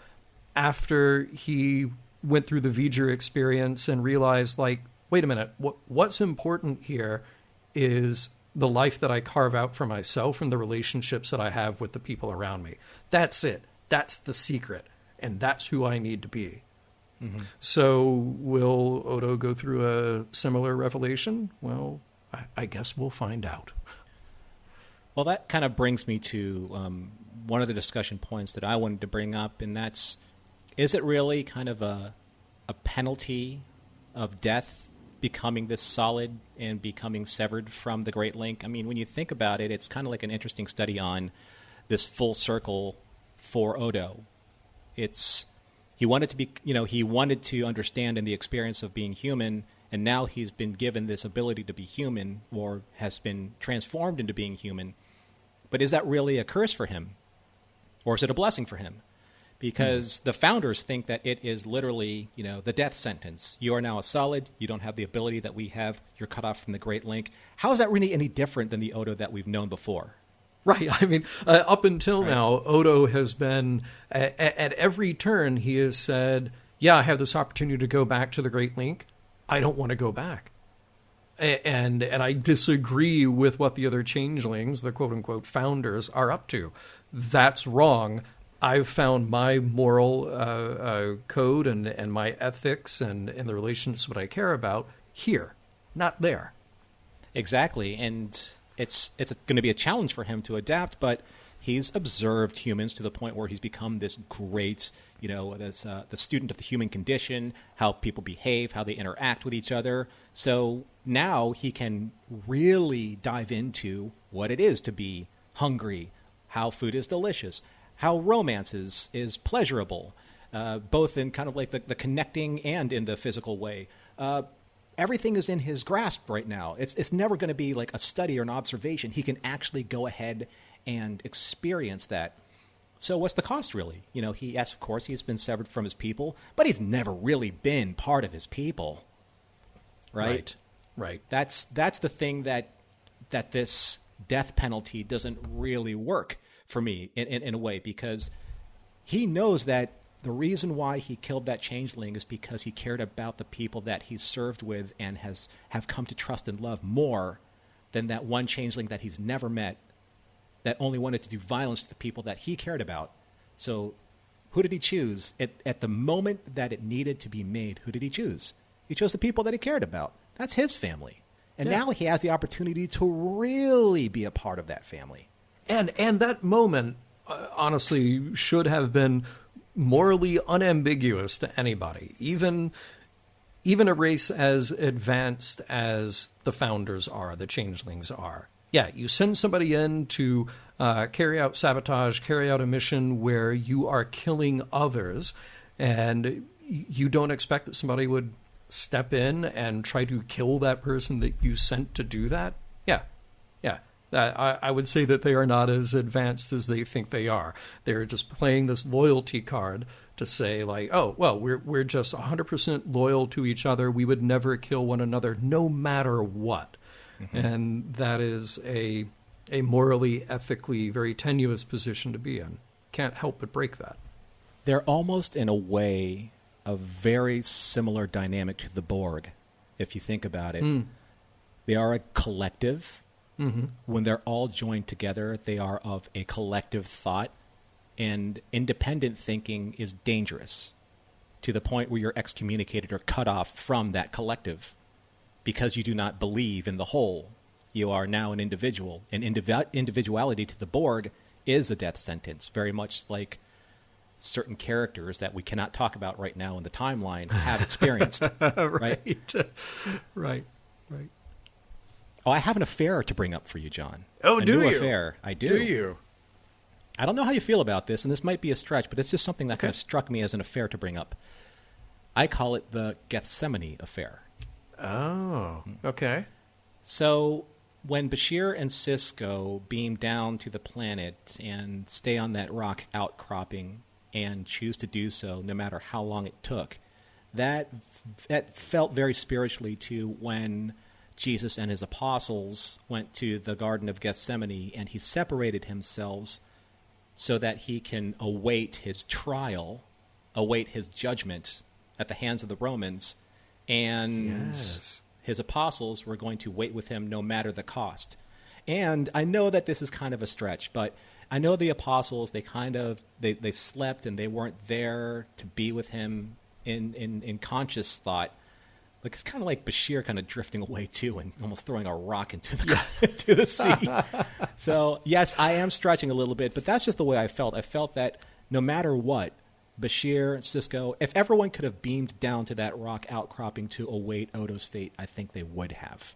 C: after he went through the V'ger experience and realized, like, wait a minute, what's important here is the life that I carve out for myself and the relationships that I have with the people around me. That's it. That's the secret. And that's who I need to be. Mm-hmm. So will Odo go through a similar revelation? Well, I guess we'll find out.
B: Well, that kind of brings me to one of the discussion points that I wanted to bring up, and that's, is it really kind of a a penalty of death becoming this solid and becoming severed from the Great Link? I mean, when you think about it, it's kind of like an interesting study on this full circle for Odo. He wanted to be, he wanted to understand in the experience of being human, and now he's been given this ability to be human, or has been transformed into being human. But is that really a curse for him? Or is it a blessing for him? Because the founders think that it is literally, the death sentence. You are now a solid. You don't have the ability that we have. You're cut off from the Great Link. How is that really any different than the Odo that we've known before?
C: Right. I mean, up until now, Odo has been, at every turn, he has said, yeah, I have this opportunity to go back to the Great Link. I don't want to go back. And I disagree with what the other changelings, the quote-unquote founders, are up to. That's wrong. I've found my moral code and my ethics and the relationships what I care about here, not there.
B: Exactly. And it's going to be a challenge for him to adapt, but he's observed humans to the point where he's become this great, the student of the human condition, how people behave, how they interact with each other. So now he can really dive into what it is to be hungry, how food is delicious, how romance is pleasurable, both in kind of like the connecting and in the physical way. Everything is in his grasp right now. It's never going to be like a study or an observation. He can actually go ahead and experience that. So what's the cost, really? Yes, of course, he's been severed from his people, but he's never really been part of his people, right? Right. That's the thing that this death penalty doesn't really work for me in a way, because he knows that the reason why he killed that changeling is because he cared about the people that he's served with and have come to trust and love more than that one changeling that he's never met, that only wanted to do violence to the people that he cared about. So who did he choose? At the moment that it needed to be made, who did he choose? He chose the people that he cared about. That's his family. And now he has the opportunity to really be a part of that family.
C: And that moment, honestly, should have been morally unambiguous to anybody, even a race as advanced as the founders are, the changelings are. Yeah, you send somebody in to carry out sabotage, carry out a mission where you are killing others, and you don't expect that somebody would step in and try to kill that person that you sent to do that. Yeah. I would say that they are not as advanced as they think they are. They're just playing this loyalty card to say, like, oh, well, we're just 100% loyal to each other. We would never kill one another, no matter what. Mm-hmm. And that is a morally, ethically very tenuous position to be in. Can't help but break that.
B: They're almost, in a way, a very similar dynamic to the Borg, if you think about it. They are a collective. Mm-hmm. When they're all joined together, they are of a collective thought, and independent thinking is dangerous to the point where you're excommunicated or cut off from that collective because you do not believe in the whole. You are now an individual, and individuality to the Borg is a death sentence, very much like certain characters that we cannot talk about right now in the timeline have experienced.
C: Right.
B: Oh, I have an affair to bring up for you, John.
C: Oh, do you?
B: Affair. I do.
C: Do you?
B: I don't know how you feel about this, and this might be a stretch, but it's just something that kind of struck me as an affair to bring up. I call it the Gethsemane affair.
C: Oh, okay.
B: So when Bashir and Sisko beam down to the planet and stay on that rock outcropping and choose to do so no matter how long it took, that felt very spiritually to when Jesus and his apostles went to the Garden of Gethsemane, and he separated himself so that he can await his trial, await his judgment at the hands of the Romans, and his apostles were going to wait with him no matter the cost. And I know that this is kind of a stretch, but I know the apostles, they slept and they weren't there to be with him in conscious thought. Like, it's kind of like Bashir kind of drifting away too and almost throwing a rock into the sea. So yes, I am stretching a little bit, but that's just the way I felt. I felt that no matter what, Bashir, Sisko, if everyone could have beamed down to that rock outcropping to await Odo's fate, I think they would have.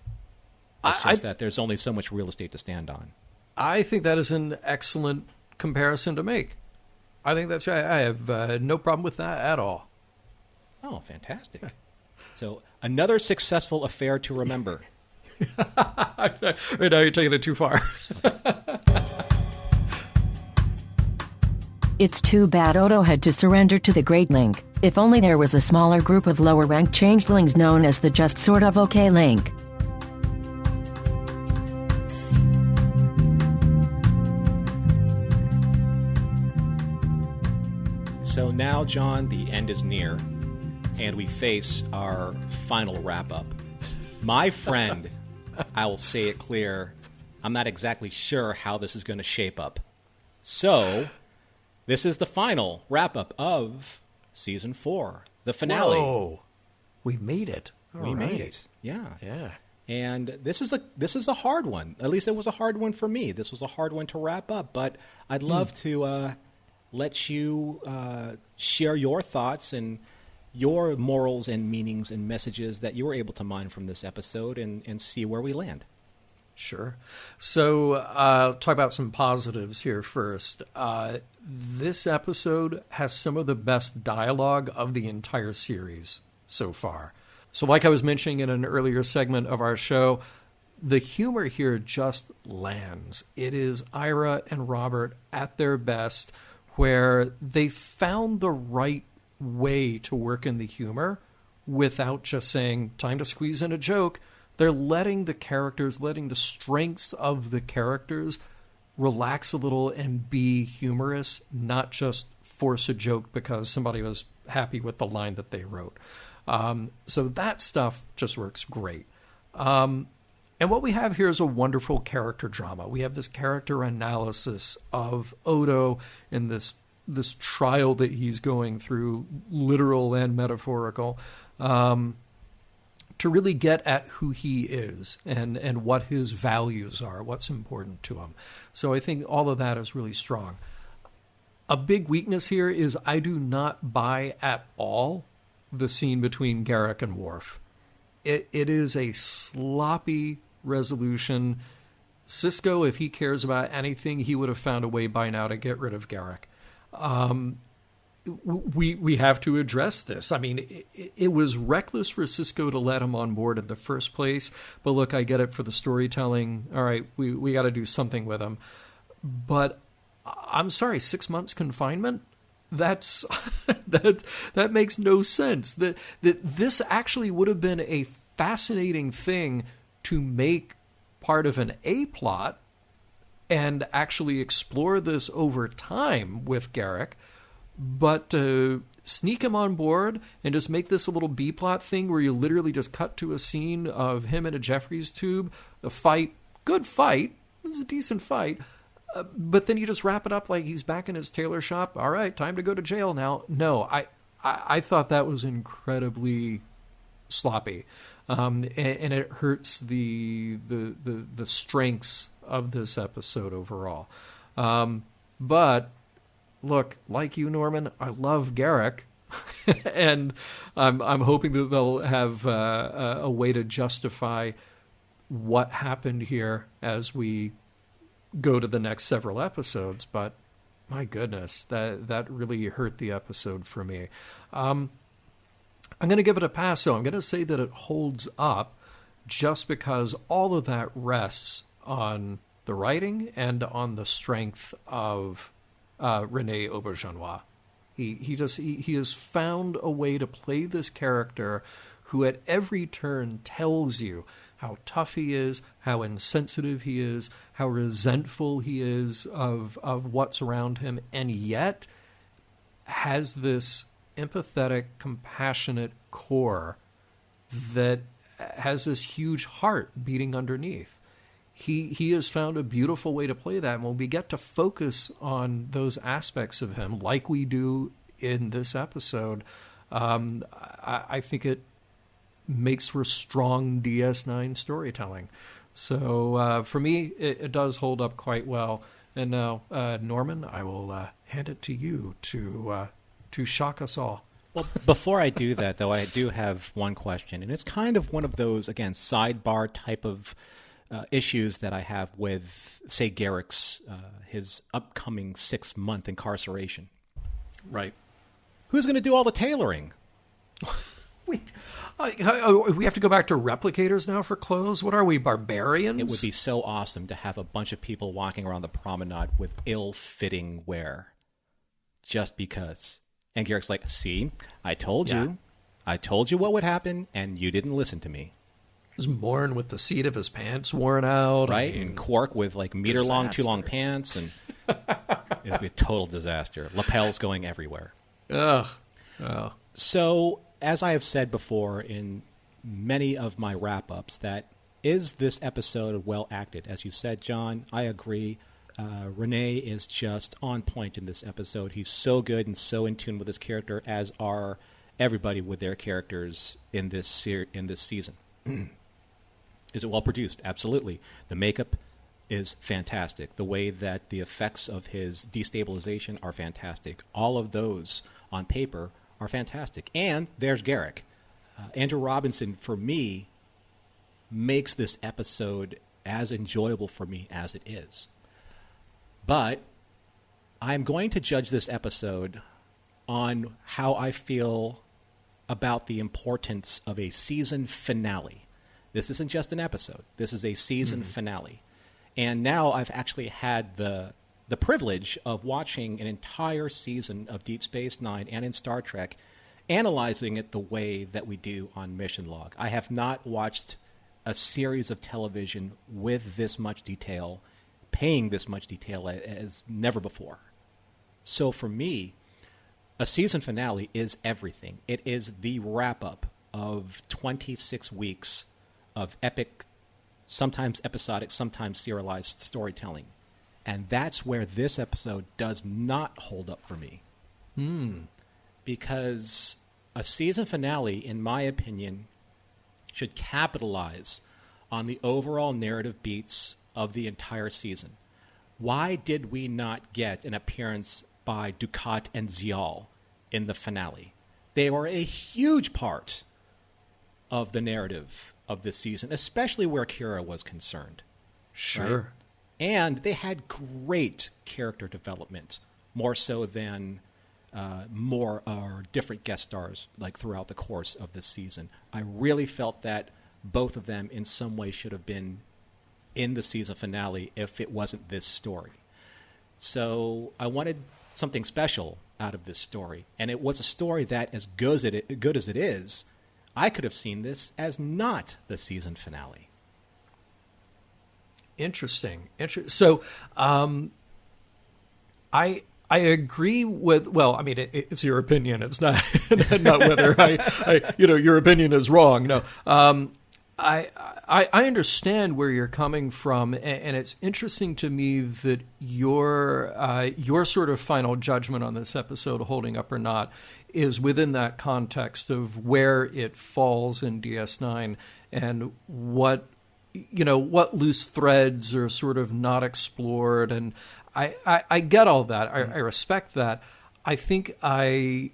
B: It's just that there's only so much real estate to stand on.
C: I think that is an excellent comparison to make. I think that's right. I have no problem with that at all.
B: Oh, fantastic. So another successful affair to remember.
C: Right now you're taking it too far.
D: It's too bad Odo had to surrender to the Great Link. If only there was a smaller group of lower-ranked changelings known as the just sort of okay Link.
B: So now, John, the end is near, and we face our final wrap-up. My friend, I will say it clear, I'm not exactly sure how this is going to shape up. So, this is the final wrap-up of Season 4, the finale.
C: Whoa. We made it.
B: We made it. Yeah.
C: Yeah.
B: And this is a hard one. At least it was a hard one for me. This was a hard one to wrap up, but I'd love to let you share your thoughts and your morals and meanings and messages that you were able to mine from this episode and see where we land.
C: Sure. So talk about some positives here first. This episode has some of the best dialogue of the entire series so far. So like I was mentioning in an earlier segment of our show, the humor here just lands. It is Ira and Robert at their best, where they found the right way to work in the humor without just saying, time to squeeze in a joke. They're letting the characters, letting the strengths of the characters relax a little and be humorous, not just force a joke because somebody was happy with the line that they wrote. So that stuff just works great. And what we have here is a wonderful character drama. We have this character analysis of Odo in this trial that he's going through, literal and metaphorical, to really get at who he is and what his values are, what's important to him. So I think all of that is really strong. A big weakness here is I do not buy at all the scene between Garak and Worf. It is a sloppy resolution. Sisko, if he cares about anything, he would have found a way by now to get rid of Garak. We have to address this. I mean, it was reckless for Sisko to let him on board in the first place. But look, I get it for the storytelling. All right, we got to do something with him. But I'm sorry, 6 months confinement? That's that makes no sense. That this actually would have been a fascinating thing to make part of an A plot and actually explore this over time with Garak, but to sneak him on board and just make this a little B plot thing where you literally just cut to a scene of him in a Jeffries tube, a fight, good fight, it was a decent fight, but then you just wrap it up like he's back in his tailor shop. All right, time to go to jail now. No, I thought that was incredibly sloppy, and it hurts the strengths of this episode overall. But look, like you, Norman, I love Garak, and I'm hoping that they'll have a way to justify what happened here as we go to the next several episodes. But my goodness, that really hurt the episode for me. I'm going to give it a pass, so I'm going to say that it holds up just because all of that rests on the writing and on the strength of René Auberjonois. He has found a way to play this character who at every turn tells you how tough he is, how insensitive he is, how resentful he is of what's around him, and yet has this empathetic, compassionate core that has this huge heart beating underneath. He has found a beautiful way to play that, and when we get to focus on those aspects of him, like we do in this episode, I think it makes for strong DS9 storytelling. So for me, it does hold up quite well. And now, Norman, I will hand it to you to to shock us all.
B: Well, before I do that, though, I do have one question, and it's kind of one of those, again, sidebar type of issues that I have with, say, Garrick's, his upcoming 6-month incarceration.
C: Right.
B: Who's going to do all the tailoring?
C: We have to go back to replicators now for clothes? What are we, barbarians?
B: It would be so awesome to have a bunch of people walking around the promenade with ill-fitting wear. Just because. And Garrick's like, see, I told you. I told you what would happen, and you didn't listen to me.
C: He was Morn with the seat of his pants worn out.
B: Right? And Quark with like meter-long, too-long pants. And it would be a total disaster. Lapels going everywhere.
C: Ugh.
B: So, as I have said before in many of my wrap-ups, that is this episode well acted? As you said, John, I agree. Renee is just on point in this episode. He's so good and so in tune with his character, as are everybody with their characters in this season. Is it well produced? Absolutely. The makeup is fantastic. The way that the effects of his destabilization are fantastic. All of those on paper are fantastic. And there's Garrick. Andrew Robinson, for me, makes this episode as enjoyable for me as it is. But I'm going to judge this episode on how I feel about the importance of a season finale. This isn't just an episode. This is a season finale. And now I've actually had the privilege of watching an entire season of Deep Space Nine and in Star Trek, analyzing it the way that we do on Mission Log. I have not watched a series of television with this much detail, paying this much detail as never before. So for me, a season finale is everything. It is the wrap-up of 26 weeks of epic, sometimes episodic, sometimes serialized storytelling. And that's where this episode does not hold up for me. Because a season finale, in my opinion, should capitalize on the overall narrative beats of the entire season. Why did we not get an appearance by Dukat and Zial in the finale? They were a huge part of the narrative of this season, especially where Kira was concerned.
C: Sure.
B: Right? And they had great character development, more so than more or different guest stars like throughout the course of this season. I really felt that both of them in some way should have been in the season finale if it wasn't this story. So I wanted something special out of this story. And it was a story that, as good as it is, I could have seen this as not the season finale.
C: Interesting. So I agree with, well, I mean, it's your opinion. It's not not whether your opinion is wrong. No. I understand where you're coming from, and it's interesting to me that your sort of final judgment on this episode, holding up or not, is within that context of where it falls in DS9 and what loose threads are sort of not explored. And I get all that. I respect that. I think I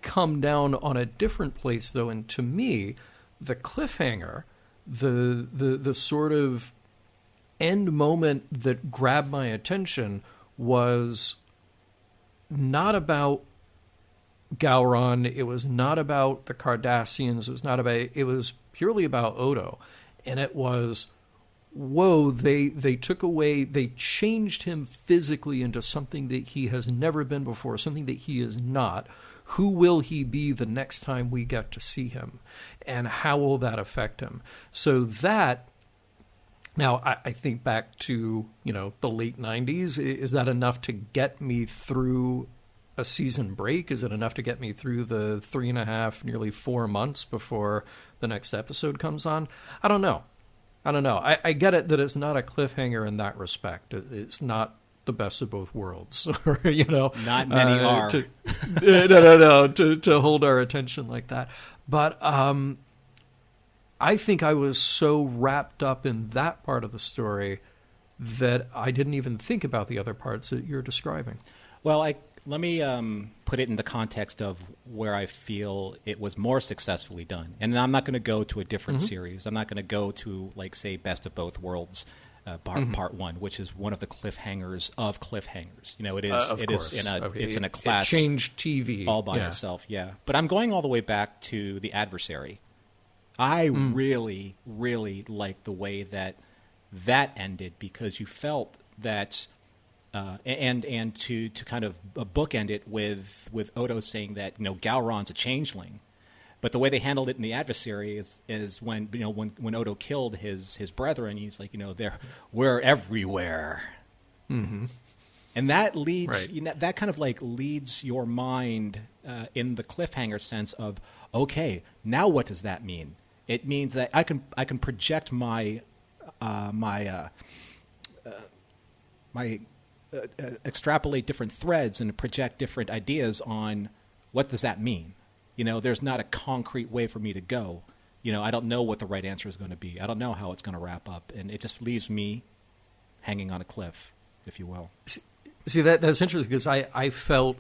C: come down on a different place, though, and to me, the cliffhanger, the sort of end moment that grabbed my attention was not about Gowron. It was not about the Cardassians. It was purely about Odo. And it was, whoa, they changed him physically into something that he has never been before, something that he is not. Who will he be the next time we get to see him? And how will that affect him? So that, now I think back to, the late 90s. Is that enough to get me through a season break? Is it enough to get me through the 3.5, nearly 4 months before the next episode comes on? I don't know. I get it that it's not a cliffhanger in that respect. It's not the best of both worlds,
B: Not many are.
C: To hold our attention like that. But I think I was so wrapped up in that part of the story that I didn't even think about the other parts that you're describing.
B: Well, let me put it in the context of where I feel it was more successfully done. And I'm not going to go to a different series. I'm not going to go to, like, say, Best of Both Worlds, part one, which is one of the cliffhangers of cliffhangers. You know, it is in a class.
C: It changed TV
B: all by itself. Yeah, but I'm going all the way back to The Adversary. I really, really like the way that ended, because you felt that. And to kind of bookend it with Odo saying that, you know, Gowron's a changeling, but the way they handled it in The Adversary is when, you know, when Odo killed his brethren, he's like, you know, we're everywhere, and that leads that kind of like leads your mind in the cliffhanger sense of, okay, now what does that mean? It means that I can project my extrapolate different threads and project different ideas on what does that mean. You know, there's not a concrete way for me to go. You know, I don't know what the right answer is going to be. I don't know how it's going to wrap up, and it just leaves me hanging on a cliff, if you will.
C: See, that's interesting, because I felt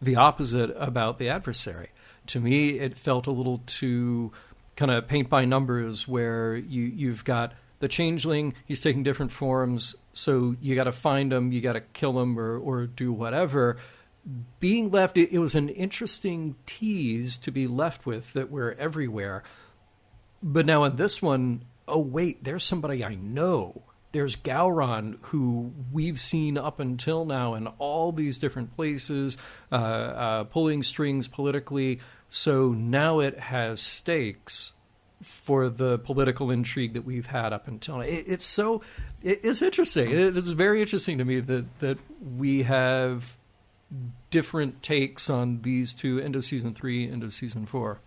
C: the opposite about The Adversary. To me, it felt a little too kind of paint by numbers, where you've got the changeling, he's taking different forms, so you got to find him, you got to kill him, or do whatever. Being left, it was an interesting tease to be left with, that we're everywhere. But now in this one, oh wait, there's somebody I know. There's Gowron, who we've seen up until now in all these different places, pulling strings politically. So now it has stakes for the political intrigue that we've had up until now. It's interesting. It's very interesting to me that we have different takes on these two, end of season 3, end of season 4.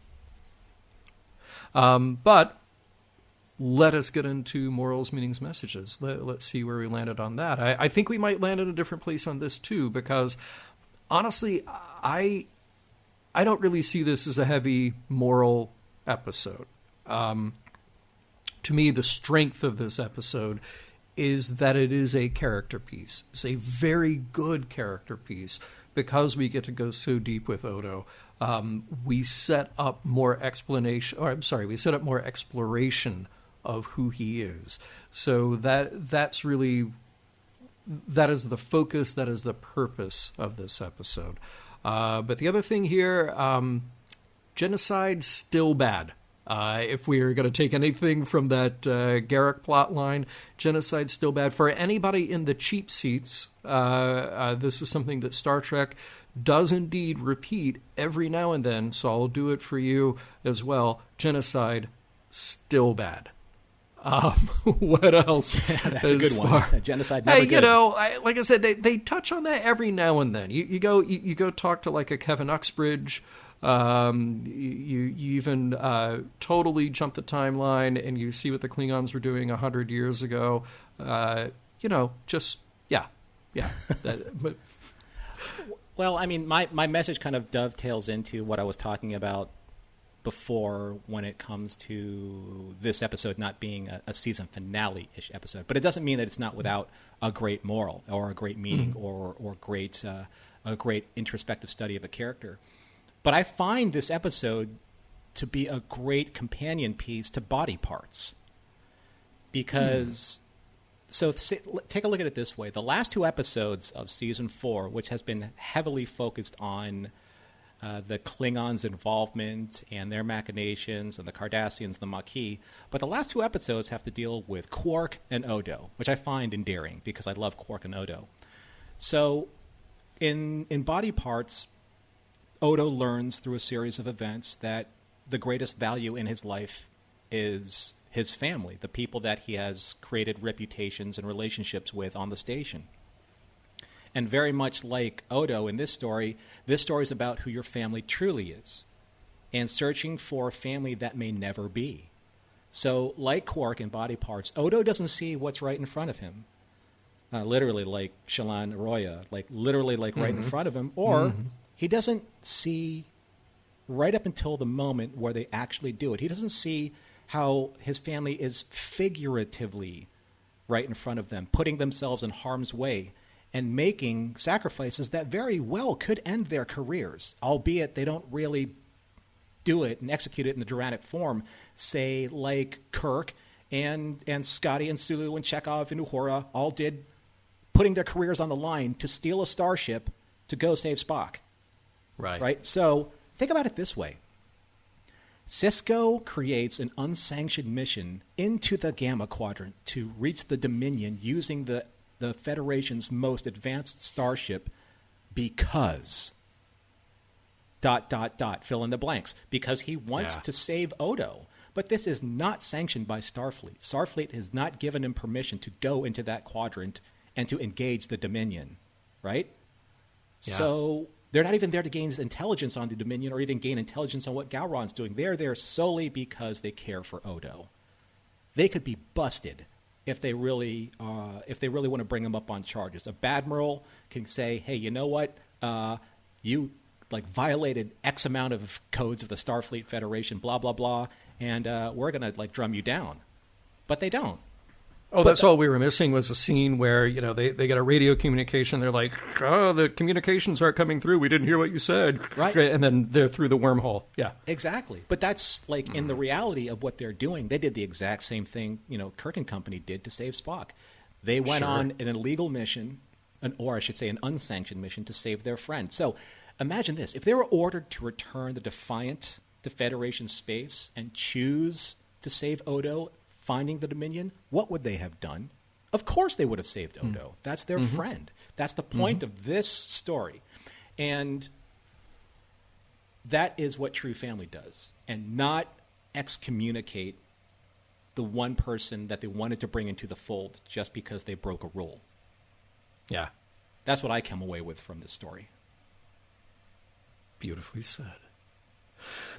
C: But let us get into morals, meanings, messages. Let's see where we landed on that. I think we might land in a different place on this too, because honestly, I don't really see this as a heavy moral episode. To me, the strength of this episode is that it is a character piece. It's a very good character piece, because we get to go so deep with Odo. We set up more we set up more exploration of who he is. So that's really, that is the focus, that is the purpose of this episode. But the other thing here, genocide, still bad. If we are going to take anything from that Garrick plot line, genocide's still bad. For anybody in the cheap seats, this is something that Star Trek does indeed repeat every now and then, so I'll do it for you as well. Genocide, still bad. What else?
B: That's a good one. Genocide, never good.
C: You know, like I said, they touch on that every now and then. You go talk to like a Kevin Uxbridge. You even totally jump the timeline and you see what the Klingons were doing 100 years ago. You know, just yeah. But
B: well, I mean, my message kind of dovetails into what I was talking about before when it comes to this episode not being a season finale-ish episode. But it doesn't mean that it's not without a great moral or a great meaning or a great introspective study of a character. But I find this episode to be a great companion piece to Body Parts. Because, so take a look at it this way. The last 2 episodes of Season 4, which has been heavily focused on the Klingons' involvement and their machinations and the Cardassians, the Maquis. But the last 2 episodes have to deal with Quark and Odo, which I find endearing because I love Quark and Odo. So in Body Parts, Odo learns through a series of events that the greatest value in his life is his family, the people that he has created reputations and relationships with on the station. And very much like Odo in this story is about who your family truly is and searching for a family that may never be. So like Quark in Body Parts, Odo doesn't see what's right in front of him. Literally like Shallan Arroyo, like literally like right in front of him, or he doesn't see right up until the moment where they actually do it. He doesn't see how his family is figuratively right in front of them, putting themselves in harm's way. and making sacrifices that very well could end their careers, albeit they don't really do it and execute it in the dramatic form, say like Kirk and Scotty and Sulu and Chekhov and Uhura all did, putting their careers on the line to steal a starship to go save Spock. Right? So think about it this way. Sisko creates an unsanctioned mission into the Gamma Quadrant to reach the Dominion using the Federation's most advanced starship because... ... fill in the blanks. Because he wants to save Odo. But this is not sanctioned by Starfleet. Starfleet has not given him permission to go into that quadrant and to engage the Dominion, right? Yeah. So they're not even there to gain intelligence on the Dominion or even gain intelligence on what Gowron's doing. They're there solely because they care for Odo. They could be busted if they really want to bring him up on charges. A Badmiral can say, hey, you know what? You violated X amount of codes of the Starfleet Federation, blah, blah, blah, and we're going to drum you down. But they don't.
C: Oh, that's all we were missing was a scene where, they get a radio communication. They're like, oh, the communications aren't coming through. We didn't hear what you said.
B: Right.
C: And then they're through the wormhole. Yeah.
B: Exactly. But that's in the reality of what they're doing. They did the exact same thing, Kirk and company did to save Spock. They went on an illegal mission, or I should say an unsanctioned mission to save their friend. So imagine this. If they were ordered to return the Defiant to Federation space and choose to save Odo, finding the Dominion, what would they have done? Of course they would have saved Odo. That's their friend. That's the point of this story. And that is what true family does. And not excommunicate the one person that they wanted to bring into the fold just because they broke a rule.
C: Yeah.
B: That's what I come away with from this story.
C: Beautifully said.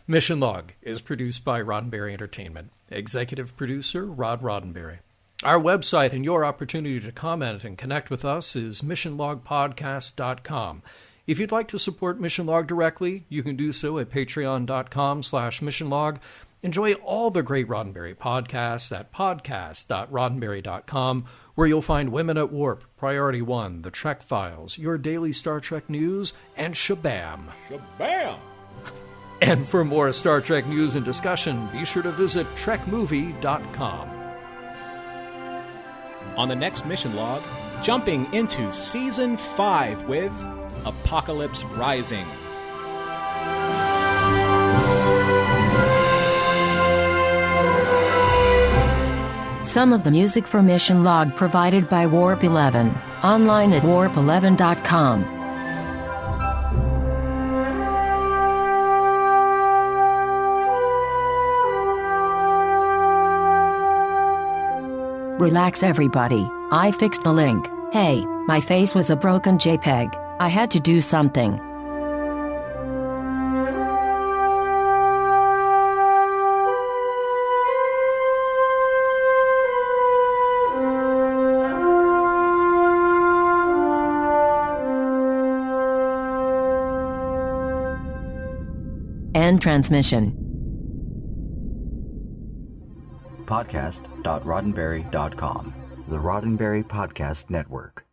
C: Mission Log is produced by Roddenberry Entertainment. Executive producer, Rod Roddenberry. Our website and your opportunity to comment and connect with us is missionlogpodcast.com. If you'd like to support Mission Log directly, you can do so at patreon.com/missionlog. Enjoy all the great Roddenberry podcasts at podcast.roddenberry.com, where you'll find Women at Warp, Priority One, The Trek Files, Your Daily Star Trek News, and Shabam.
B: Shabam!
C: And for more Star Trek news and discussion, be sure to visit trekmovie.com.
B: On the next Mission Log, jumping into Season 5 with Apocalypse Rising.
D: Some of the music for Mission Log provided by Warp 11, online at warp11.com. Relax everybody, I fixed the link. Hey, my face was a broken JPEG. I had to do something. End transmission.
A: Podcast.roddenberry.com, the Roddenberry Podcast Network.